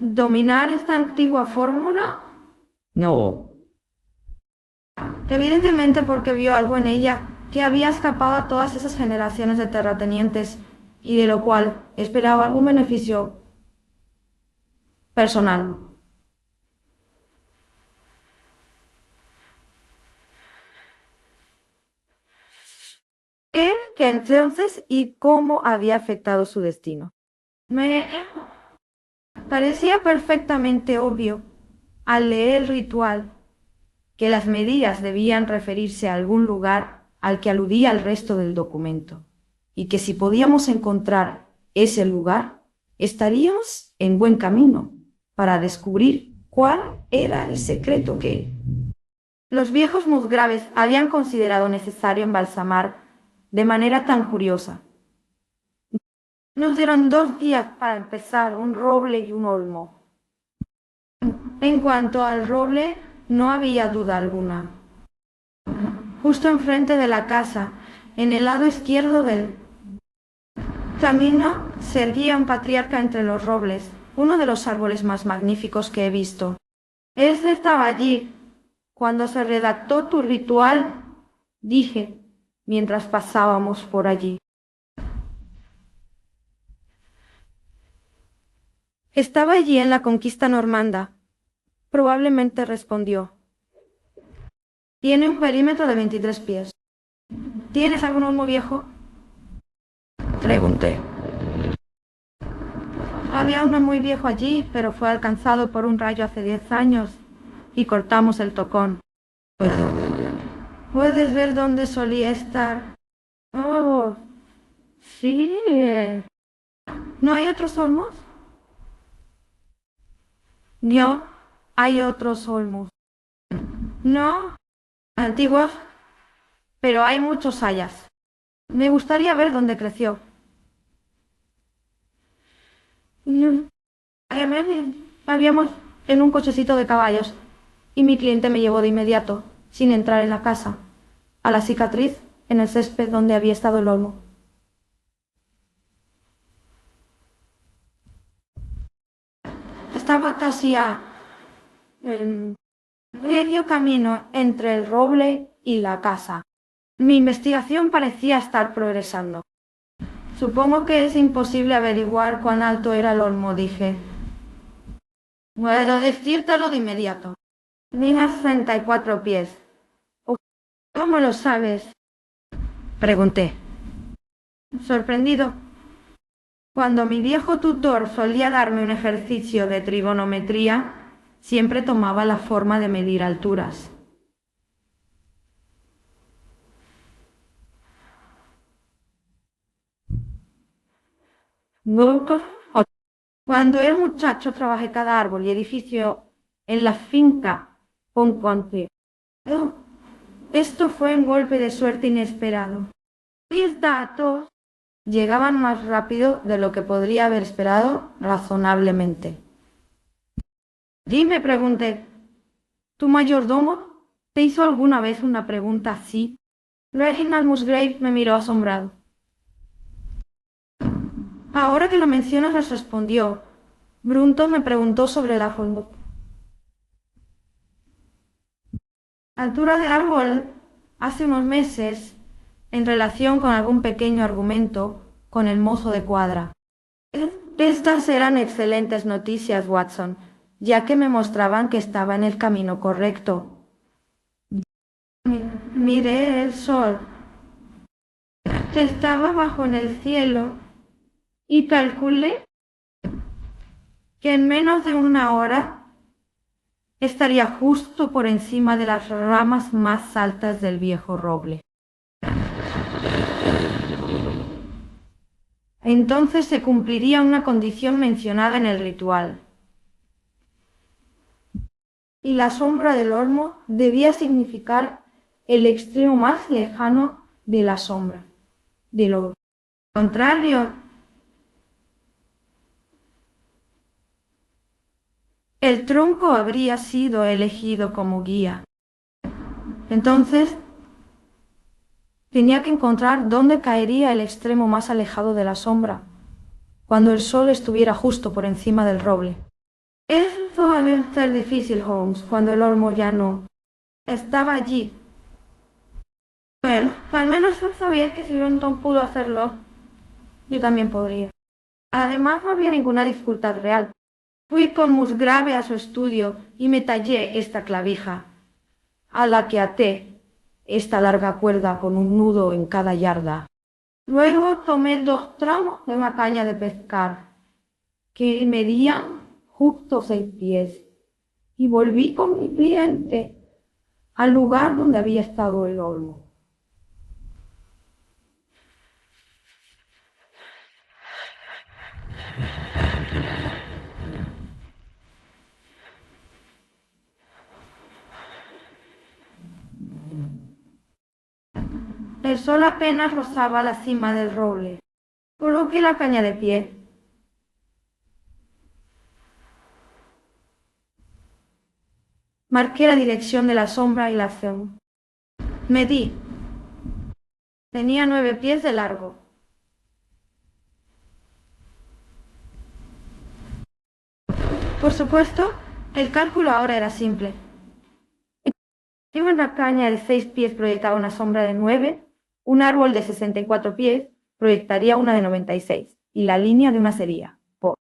dominar esta antigua fórmula. No, Evidentemente porque vio algo en ella que había escapado a todas esas generaciones de terratenientes y de lo cual esperaba algún beneficio personal. ¿Qué? ¿Qué entonces y cómo había afectado su destino? Me parecía perfectamente obvio, al leer el ritual, que las medidas debían referirse a algún lugar al que aludía el resto del documento, y que si podíamos encontrar ese lugar, estaríamos en buen camino para descubrir cuál era el secreto que los viejos Musgraves habían considerado necesario embalsamar de manera tan curiosa. Nos dieron 2 días para empezar, un roble y un olmo. En cuanto al roble, no había duda alguna. Justo enfrente de la casa, En el lado izquierdo del camino se erguía un patriarca entre los robles, uno de los árboles más magníficos que he visto. Él estaba allí cuando se redactó tu ritual, dije, mientras pasábamos por allí. Estaba allí en la conquista normanda. Probablemente respondió. Tiene un perímetro de 23 pies. ¿Tienes algún olmo viejo? Pregunté. Había uno muy viejo allí, pero fue alcanzado por un rayo hace 10 años y cortamos el tocón. ¿Puedes ver dónde solía estar? Oh, sí. ¿No hay otros olmos? No, hay otros olmos. No, antiguos, pero hay muchos hayas. Me gustaría ver dónde creció. Habíamos en un cochecito de caballos y mi cliente me llevó de inmediato, sin entrar en la casa, a la cicatriz en el césped donde había estado el olmo. Estaba casi en medio camino entre el roble y la casa. Mi investigación parecía estar progresando. Supongo que es imposible averiguar cuán alto era el olmo, dije. Puedo decírtelo de inmediato. Tenía 64 pies. ¿Cómo lo sabes? Pregunté. Sorprendido. Cuando mi viejo tutor solía darme un ejercicio de trigonometría, siempre tomaba la forma de medir alturas. Cuando era muchacho trabajé cada árbol y edificio en la finca Ponconte. Esto fue un golpe de suerte inesperado. Mis datos llegaban más rápido de lo que podría haber esperado razonablemente. Dime, pregunté, ¿tu mayordomo te hizo alguna vez una pregunta así? Reginald Musgrave me miró asombrado. Ahora que lo mencionas, respondió. Brunton me preguntó sobre la altura del árbol hace unos meses en relación con algún pequeño argumento con el mozo de cuadra. Estas eran excelentes noticias, Watson, ya que me mostraban que estaba en el camino correcto. Miré el sol. Estaba bajo en el cielo y calculé que en menos de una hora estaría justo por encima de las ramas más altas del viejo roble. Entonces se cumpliría una condición mencionada en el ritual. Y la sombra del olmo debía significar el extremo más lejano de la sombra. De lo contrario, el tronco habría sido elegido como guía. Entonces, tenía que encontrar dónde caería el extremo más alejado de la sombra, cuando el sol estuviera justo por encima del roble. Eso debe ser difícil, Holmes, cuando el olmo ya no estaba allí. Bueno, al menos yo sabía que si Benton pudo hacerlo, yo también podría. Además, no había ninguna dificultad real. Fui con Musgrave a su estudio y me tallé esta clavija, a la que até esta larga cuerda con un nudo en cada yarda. Luego tomé 2 tramos de una caña de pescar, que medían justo 6 pies, y volví con mi cliente al lugar donde había estado el olmo. El sol apenas rozaba la cima del roble. Coloqué la caña de pie. Marqué la dirección de la sombra y la acción. Medí Tenía 9 pies de largo. Por supuesto, el cálculo ahora era simple. Si una caña de 6 pies proyectaba una sombra de 9, un árbol de 64 pies proyectaría una de 96, y la línea de una sería, por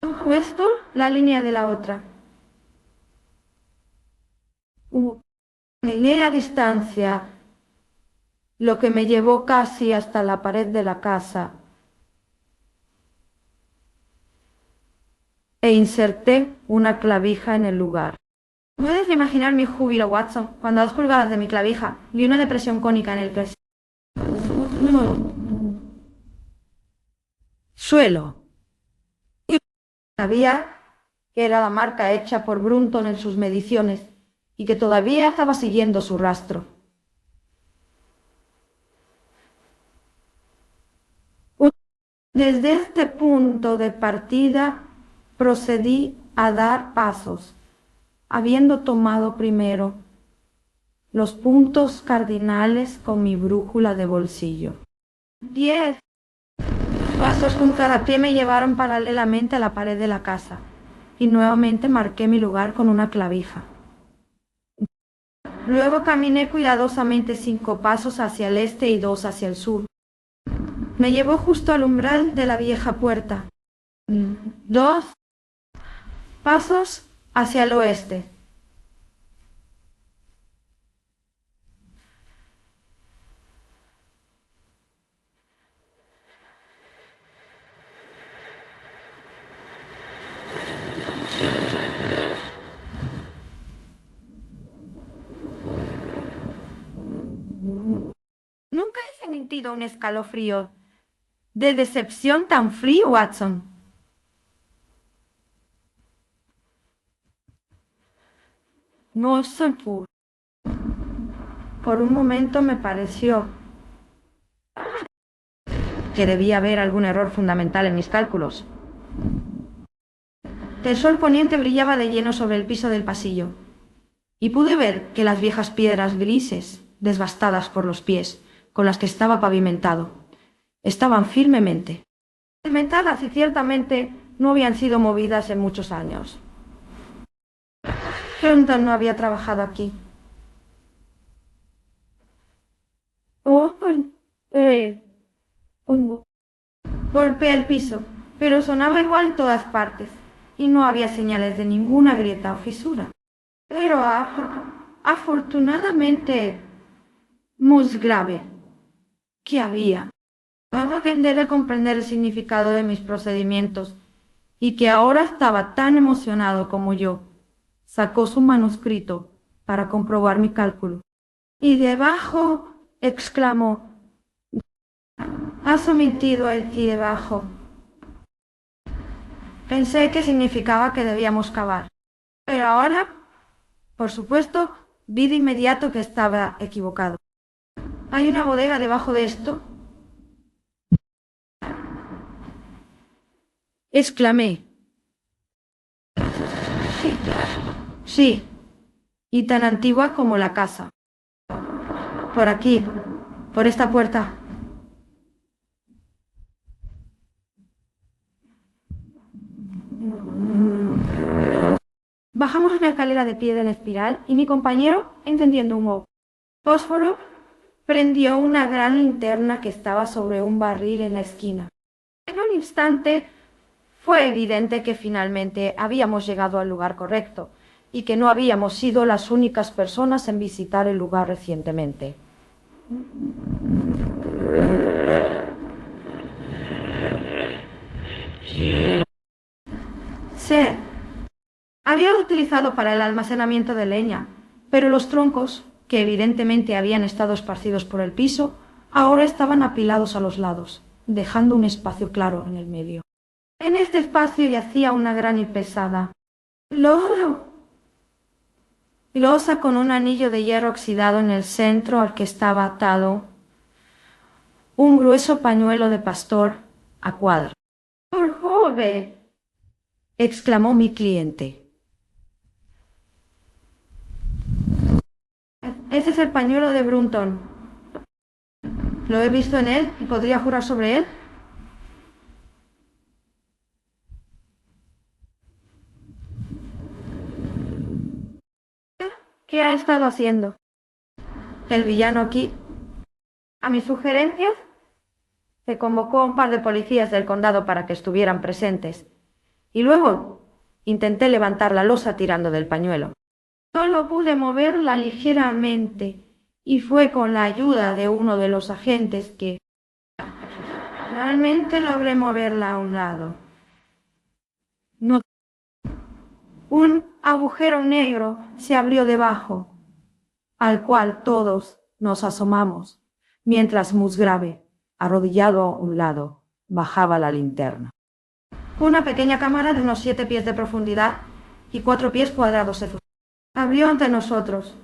supuesto, la línea de la otra. Medí la distancia, lo que me llevó casi hasta la pared de la casa, e inserté una clavija en el lugar. Puedes imaginar mi júbilo, Watson, cuando a 2 pulgadas de mi clavija vi una depresión cónica en el suelo. Y sabía que era la marca hecha por Brunton en sus mediciones y que todavía estaba siguiendo su rastro. Desde este punto de partida procedí a dar pasos, habiendo tomado primero los puntos cardinales con mi brújula de bolsillo. 10 pasos con cada pie me llevaron paralelamente a la pared de la casa, y nuevamente marqué mi lugar con una clavija. Luego caminé cuidadosamente 5 pasos hacia el este y 2 hacia el sur. Me llevó justo al umbral de la vieja puerta. 2 pasos hacia el oeste. Nunca he sentido un escalofrío de decepción tan frío, Watson. No soy puro. Por un momento me pareció que debía haber algún error fundamental en mis cálculos. El sol poniente brillaba de lleno sobre el piso del pasillo, y pude ver que las viejas piedras grises, desbastadas por los pies, con las que estaba pavimentado, estaban firmemente cimentadas y ciertamente no habían sido movidas en muchos años. Brunton no había trabajado aquí. Golpeé el piso, pero sonaba igual en todas partes, y no había señales de ninguna grieta o fisura. Pero afortunadamente, muy grave, que había. Luego aprender a comprender el significado de mis procedimientos, y que ahora estaba tan emocionado como yo, sacó su manuscrito para comprobar mi cálculo. Y debajo, exclamó, has omitido aquí debajo. Pensé que significaba que debíamos cavar, pero ahora, por supuesto, vi de inmediato que estaba equivocado. ¿Hay una bodega debajo de esto? Exclamé. Sí, y tan antigua como la casa. Por aquí, por esta puerta. Bajamos una escalera de piedra en espiral y mi compañero, encendiendo un fósforo, prendió una gran linterna que estaba sobre un barril en la esquina. En un instante fue evidente que finalmente habíamos llegado al lugar correcto y que no habíamos sido las únicas personas en visitar el lugar recientemente. Se había utilizado para el almacenamiento de leña, pero los troncos, que evidentemente habían estado esparcidos por el piso, ahora estaban apilados a los lados, dejando un espacio claro en el medio. En este espacio yacía una gran y pesada losa con un anillo de hierro oxidado en el centro al que estaba atado un grueso pañuelo de pastor a cuadro. ¡Por joven!, exclamó mi cliente. Ese es el pañuelo de Brunton. Lo he visto en él y podría jurar sobre él. ¿Qué ha estado haciendo el villano aquí? A mis sugerencias, se convocó a un par de policías del condado para que estuvieran presentes. Y luego intenté levantar la losa tirando del pañuelo. Solo pude moverla ligeramente y fue con la ayuda de uno de los agentes que realmente logré moverla a un lado. No. Un agujero negro se abrió debajo, al cual todos nos asomamos, mientras Musgrave, arrodillado a un lado, bajaba la linterna. Una pequeña cámara de unos 7 pies de profundidad y 4 pies cuadrados se abrió ante nosotros.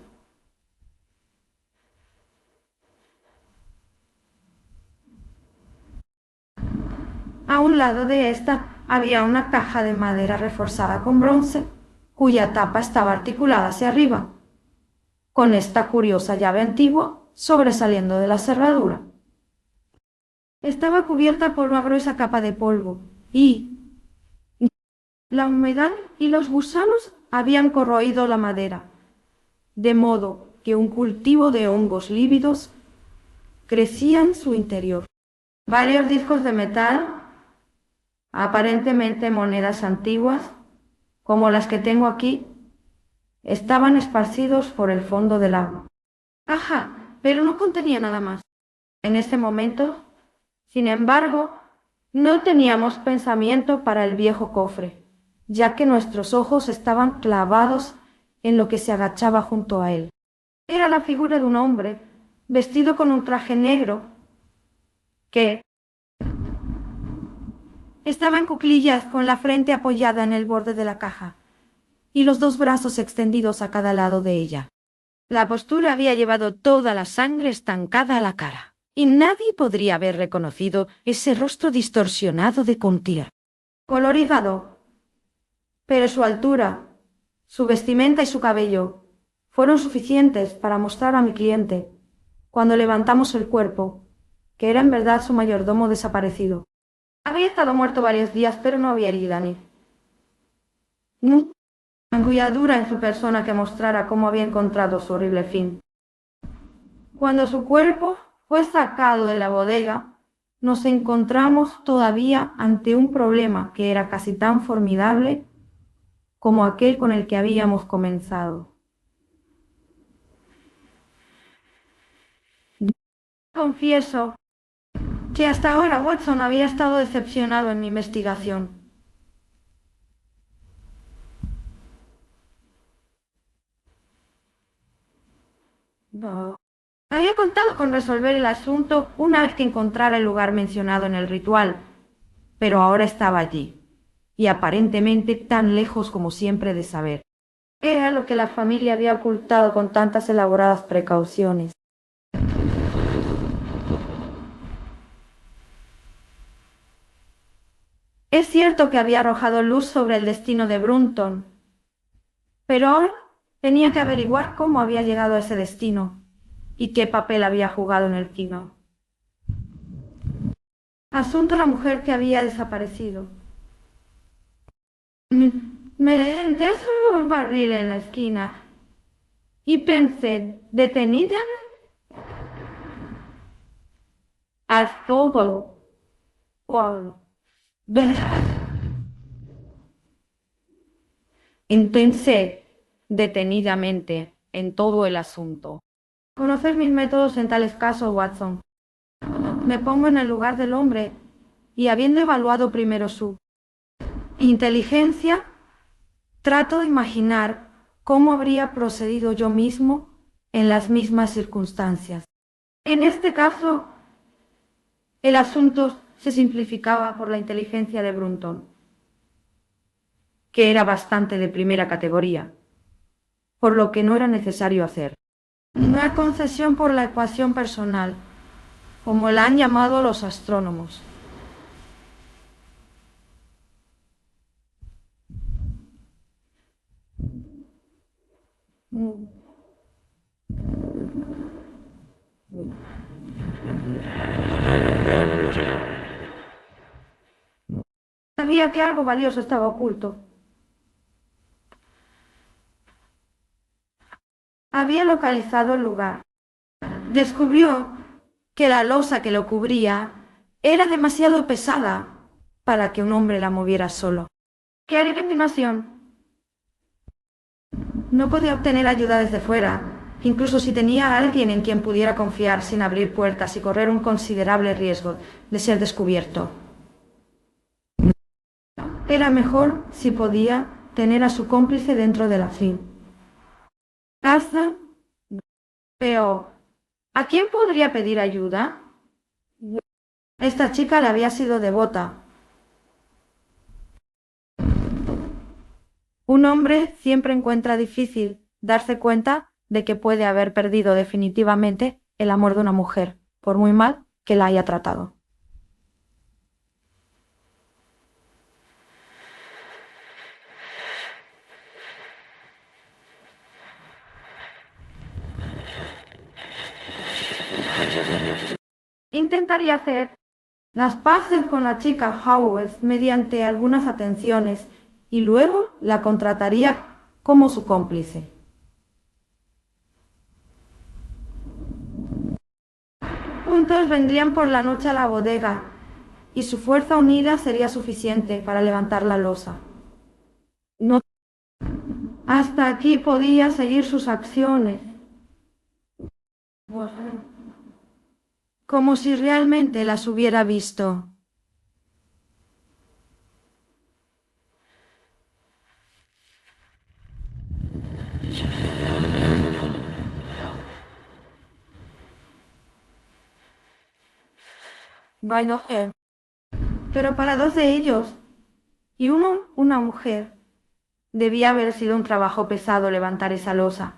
A un lado de esta había una caja de madera reforzada con bronce, cuya tapa estaba articulada hacia arriba, con esta curiosa llave antigua sobresaliendo de la cerradura. Estaba cubierta por una gruesa capa de polvo y la humedad y los gusanos habían corroído la madera, de modo que un cultivo de hongos lívidos crecía en su interior. Varios discos de metal, aparentemente monedas antiguas, como las que tengo aquí, estaban esparcidos por el fondo del agua. Ajá, pero no contenía nada más. En ese momento, sin embargo, no teníamos pensamiento para el viejo cofre, ya que nuestros ojos estaban clavados en lo que se agachaba junto a él. Era la figura de un hombre, vestido con un traje negro, que estaba en cuclillas con la frente apoyada en el borde de la caja y los 2 brazos extendidos a cada lado de ella. La postura había llevado toda la sangre estancada a la cara, y nadie podría haber reconocido ese rostro distorsionado de Contier. Colorizado, pero su altura, su vestimenta y su cabello fueron suficientes para mostrar a mi cliente, cuando levantamos el cuerpo, que era en verdad su mayordomo desaparecido. Había estado muerto varios días, pero no había herida ni magulladura en su persona que mostrara cómo había encontrado su horrible fin. Cuando su cuerpo fue sacado de la bodega, nos encontramos todavía ante un problema que era casi tan formidable como aquel con el que habíamos comenzado. Confieso que hasta ahora Watson había estado decepcionado en mi investigación. No. Había contado con resolver el asunto una vez que encontrara el lugar mencionado en el ritual, pero ahora estaba allí, y aparentemente tan lejos como siempre de saber. Era lo que la familia había ocultado con tantas elaboradas precauciones. Es cierto que había arrojado luz sobre el destino de Brunton, pero ahora tenía que averiguar cómo había llegado a ese destino y qué papel había jugado en el kino. Asunto a la mujer que había desaparecido. Me senté sobre un barril en la esquina y pensé detenida a todo por ver. Pensé detenidamente en todo el asunto. Conoces mis métodos en tales casos, Watson. Me pongo en el lugar del hombre y, habiendo evaluado primero su inteligencia, trato de imaginar cómo habría procedido yo mismo en las mismas circunstancias. En este caso, el asunto se simplificaba por la inteligencia de Brunton, que era bastante de primera categoría, por lo que no era necesario hacer una concesión por la ecuación personal, como la han llamado los astrónomos. sabía que algo valioso estaba oculto. Había localizado el lugar. Descubrió que la losa que lo cubría era demasiado pesada para que un hombre la moviera solo. ¿Qué haría a continuación? No podía obtener ayuda desde fuera, incluso si tenía a alguien en quien pudiera confiar sin abrir puertas y correr un considerable riesgo de ser descubierto. Era mejor si podía tener a su cómplice dentro de la fin. Hasta... Pero, ¿a quién podría pedir ayuda? Esta chica le había sido devota. Un hombre siempre encuentra difícil darse cuenta de que puede haber perdido definitivamente el amor de una mujer, por muy mal que la haya tratado. Intentaría hacer las paces con la chica Howard mediante algunas atenciones y luego la contrataría como su cómplice. Juntos vendrían por la noche a la bodega y su fuerza unida sería suficiente para levantar la losa. No. Hasta aquí podía seguir sus acciones. Como si realmente las hubiera visto. Bueno, pero para dos de ellos, y uno una mujer, debía haber sido un trabajo pesado levantar esa losa.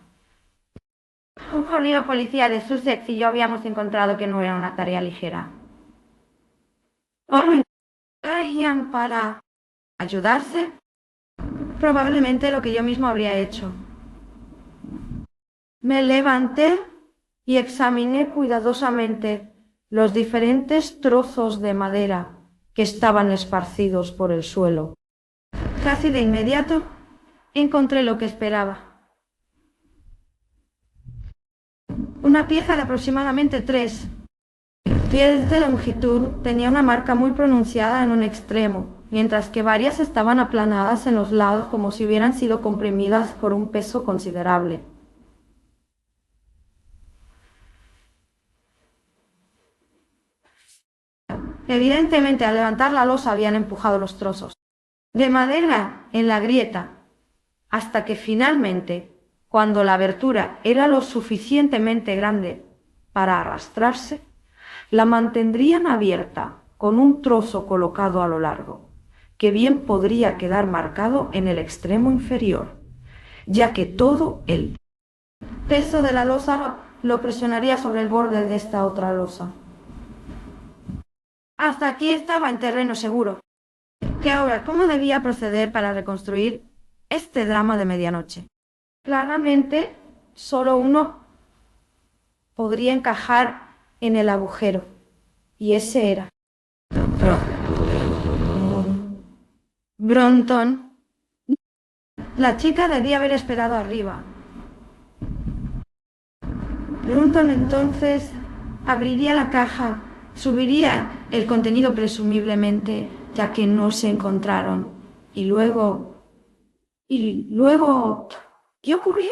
Un sonido policía de Sussex y yo habíamos encontrado que no era una tarea ligera. ¿Traían para ayudarse? Probablemente lo que yo mismo habría hecho. Me levanté y examiné cuidadosamente los diferentes trozos de madera que estaban esparcidos por el suelo. Casi de inmediato encontré lo que esperaba. Una pieza de aproximadamente 3 pies de longitud tenía una marca muy pronunciada en un extremo, mientras que varias estaban aplanadas en los lados como si hubieran sido comprimidas por un peso considerable. Evidentemente, al levantar la losa habían empujado los trozos de madera en la grieta, hasta que finalmente, cuando la abertura era lo suficientemente grande para arrastrarse, la mantendrían abierta con un trozo colocado a lo largo, que bien podría quedar marcado en el extremo inferior, ya que todo el peso de la losa lo presionaría sobre el borde de esta otra losa. Hasta aquí estaba en terreno seguro. ¿Y ahora cómo debía proceder para reconstruir este drama de medianoche? Claramente, solo uno podría encajar en el agujero, y ese era Bronton. La chica debía haber esperado arriba. Bronton entonces abriría la caja, subiría el contenido presumiblemente, ya que no se encontraron, y luego, ¿qué ocurría?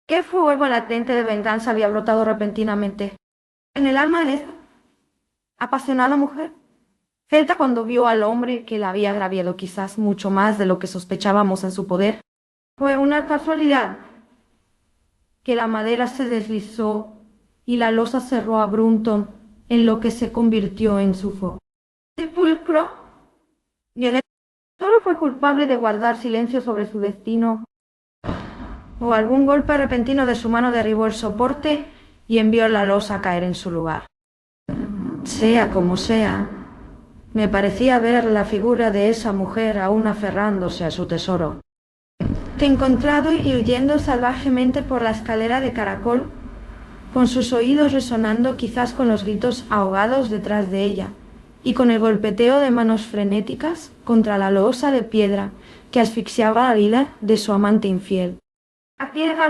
¿Qué fuego latente de venganza había brotado repentinamente en el alma de esta apasionada mujer? Celta, cuando vio al hombre que la había agraviado quizás mucho más de lo que sospechábamos en su poder, fue una casualidad que la madera se deslizó y la losa cerró a Brunton en lo que se convirtió en su sepulcro. Y él solo fue culpable de guardar silencio sobre su destino, o algún golpe repentino de su mano derribó el soporte y envió la losa a caer en su lugar. Sea como sea, me parecía ver la figura de esa mujer aún aferrándose a su tesoro. Encontrado y huyendo salvajemente por la escalera de caracol, con sus oídos resonando quizás con los gritos ahogados detrás de ella, y con el golpeteo de manos frenéticas contra la losa de piedra que asfixiaba la vida de su amante infiel. Aquí deja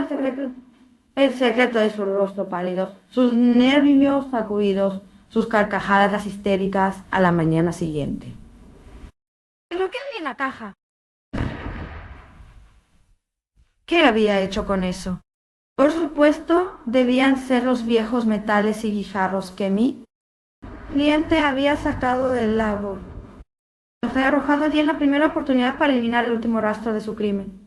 el secreto de su rostro pálido, sus nervios sacudidos, sus carcajadas histéricas a la mañana siguiente. ¿Pero qué había en la caja? ¿Qué había hecho con eso? Por supuesto, debían ser los viejos metales y guijarros que mi cliente había sacado del lago. Los había arrojado allí en la primera oportunidad para eliminar el último rastro de su crimen.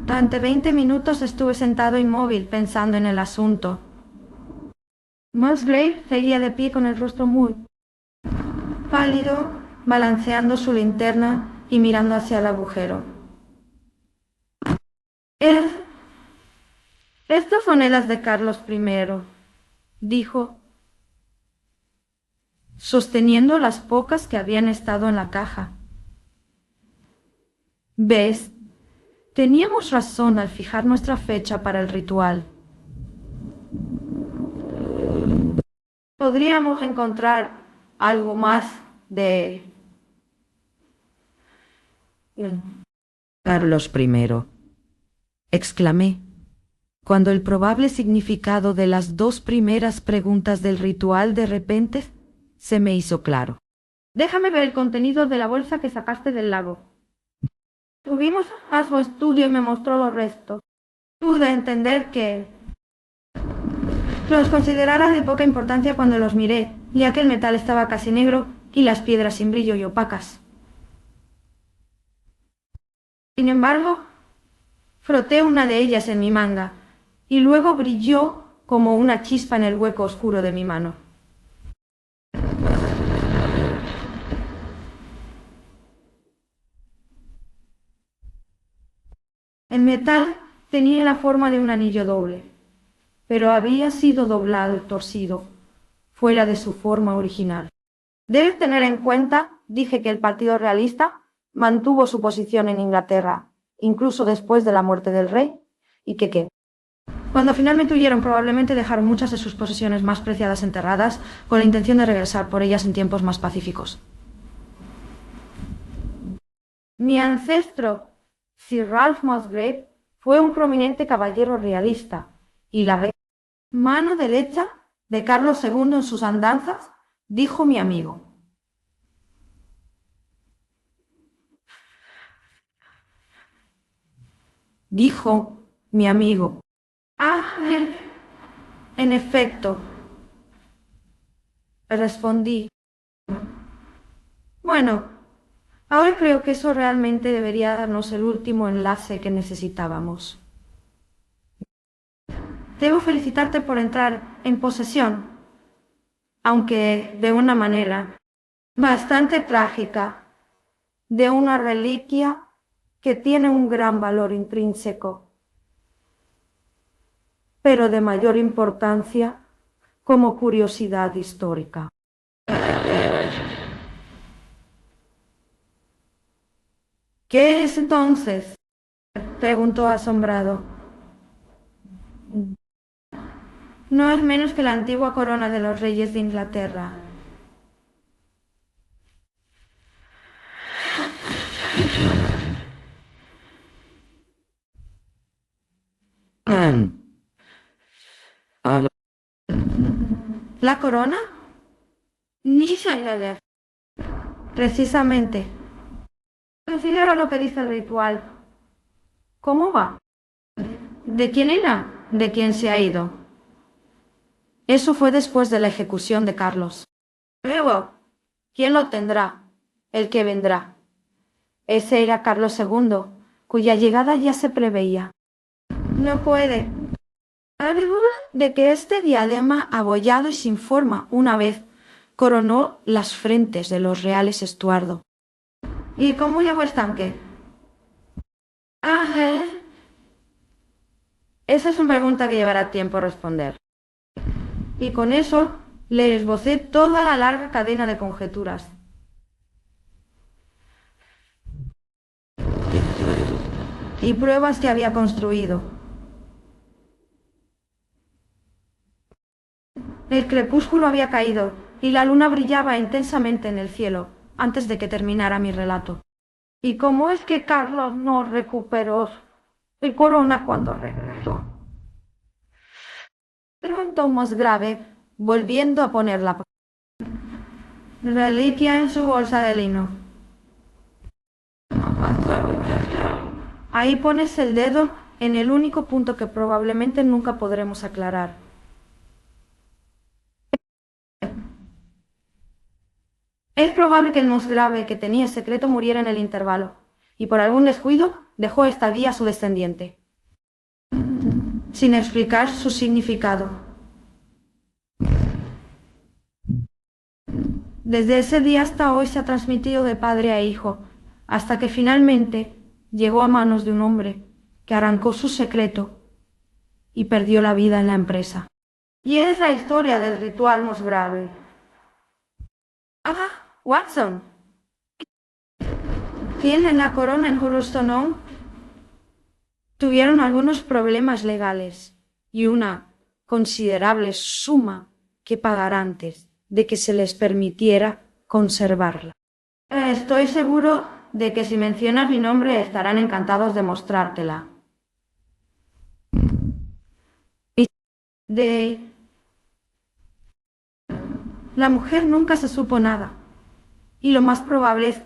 Durante 20 minutos estuve sentado inmóvil pensando en el asunto. Musgrave seguía de pie con el rostro muy pálido, balanceando su linterna y mirando hacia el agujero. Estas son las de Carlos I, dijo, sosteniendo las pocas que habían estado en la caja. ¿Ves? Teníamos razón al fijar nuestra fecha para el ritual. Podríamos encontrar algo más de Carlos I, exclamé, cuando el probable significado de las dos primeras preguntas del ritual de repente se me hizo claro. Déjame ver el contenido de la bolsa que sacaste del lago. Tuvimos a su estudio y me mostró los restos. Pude entender que los considerara de poca importancia cuando los miré, ya que el metal estaba casi negro y las piedras sin brillo y opacas. Sin embargo, froté una de ellas en mi manga y luego brilló como una chispa en el hueco oscuro de mi mano. El metal tenía la forma de un anillo doble, pero había sido doblado y torcido, fuera de su forma original. Debes tener en cuenta, dije, que el Partido Realista mantuvo su posición en Inglaterra, incluso después de la muerte del rey, y que cuando finalmente huyeron probablemente dejaron muchas de sus posesiones más preciadas enterradas, con la intención de regresar por ellas en tiempos más pacíficos. Mi ancestro, Sir Ralph Musgrave, fue un prominente caballero realista, y la mano derecha de Carlos II en sus andanzas, dijo mi amigo. Dijo mi amigo. En efecto, respondí. Bueno, ahora creo que eso realmente debería darnos el último enlace que necesitábamos. Debo felicitarte por entrar en posesión, aunque de una manera bastante trágica, de una reliquia que tiene un gran valor intrínseco, pero de mayor importancia como curiosidad histórica. ¿Qué es entonces? Preguntó asombrado. No es menos que la antigua corona de los reyes de Inglaterra. ¿La corona? Precisamente. Considero lo que dice el ritual. ¿Cómo va? ¿De quién era? ¿De quién se ha ido? Eso fue después de la ejecución de Carlos. Luego, ¿quién lo tendrá? El que vendrá. Ese era Carlos II, cuya llegada ya se preveía. No puede. ¿Hay duda de que este diadema abollado y sin forma una vez coronó las frentes de los reales Estuardo? ¿Y cómo llegó el estanque? Esa es una pregunta que llevará tiempo responder. Y con eso le esbocé toda la larga cadena de conjeturas. y pruebas que había construido. El crepúsculo había caído y la luna brillaba intensamente en el cielo antes de que terminara mi relato. ¿Y cómo es que Carlos no recuperó su corona cuando regresó? Preguntó más grave, volviendo a poner la reliquia en su bolsa de lino. Ahí pones el dedo en el único punto que probablemente nunca podremos aclarar. Es probable que el más grave que tenía el secreto muriera en el intervalo, y por algún descuido dejó esta guía a su descendiente, sin explicar su significado. Desde ese día hasta hoy se ha transmitido de padre a hijo, hasta que finalmente llegó a manos de un hombre que arrancó su secreto y perdió la vida en la empresa. Y es la historia del ritual más grave. Ah, Watson. ¿Tiene la corona en Houston? Tuvieron algunos problemas legales y una considerable suma que pagar antes de que se les permitiera conservarla. Estoy seguro de que si mencionas mi nombre estarán encantados de mostrártela. La mujer nunca se supo nada, y lo más probable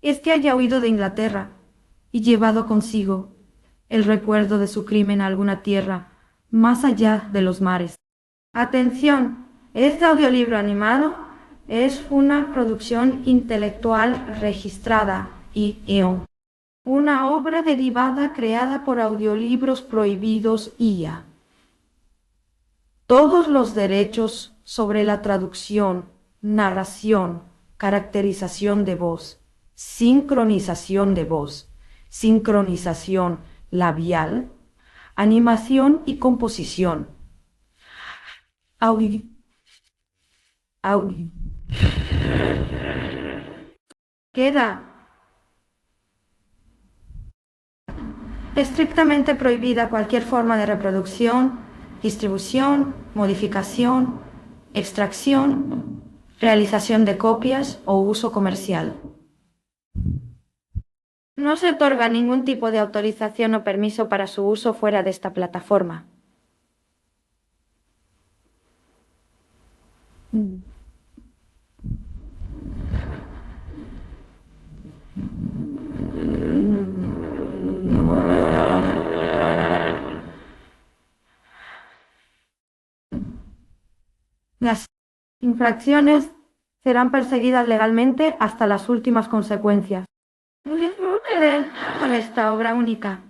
es que haya huido de Inglaterra y llevado consigo el recuerdo de su crimen a alguna tierra más allá de los mares. Atención, este audiolibro animado es una producción intelectual registrada y una obra derivada creada por Audiolibros Prohibidos IA. Todos los derechos sobre la traducción, narración, caracterización de voz, sincronización labial, animación y composición. Audio. Queda estrictamente prohibida cualquier forma de reproducción, distribución, modificación, extracción, realización de copias o uso comercial. No se otorga ningún tipo de autorización o permiso para su uso fuera de esta plataforma. Las infracciones serán perseguidas legalmente hasta las últimas consecuencias. Por esta obra única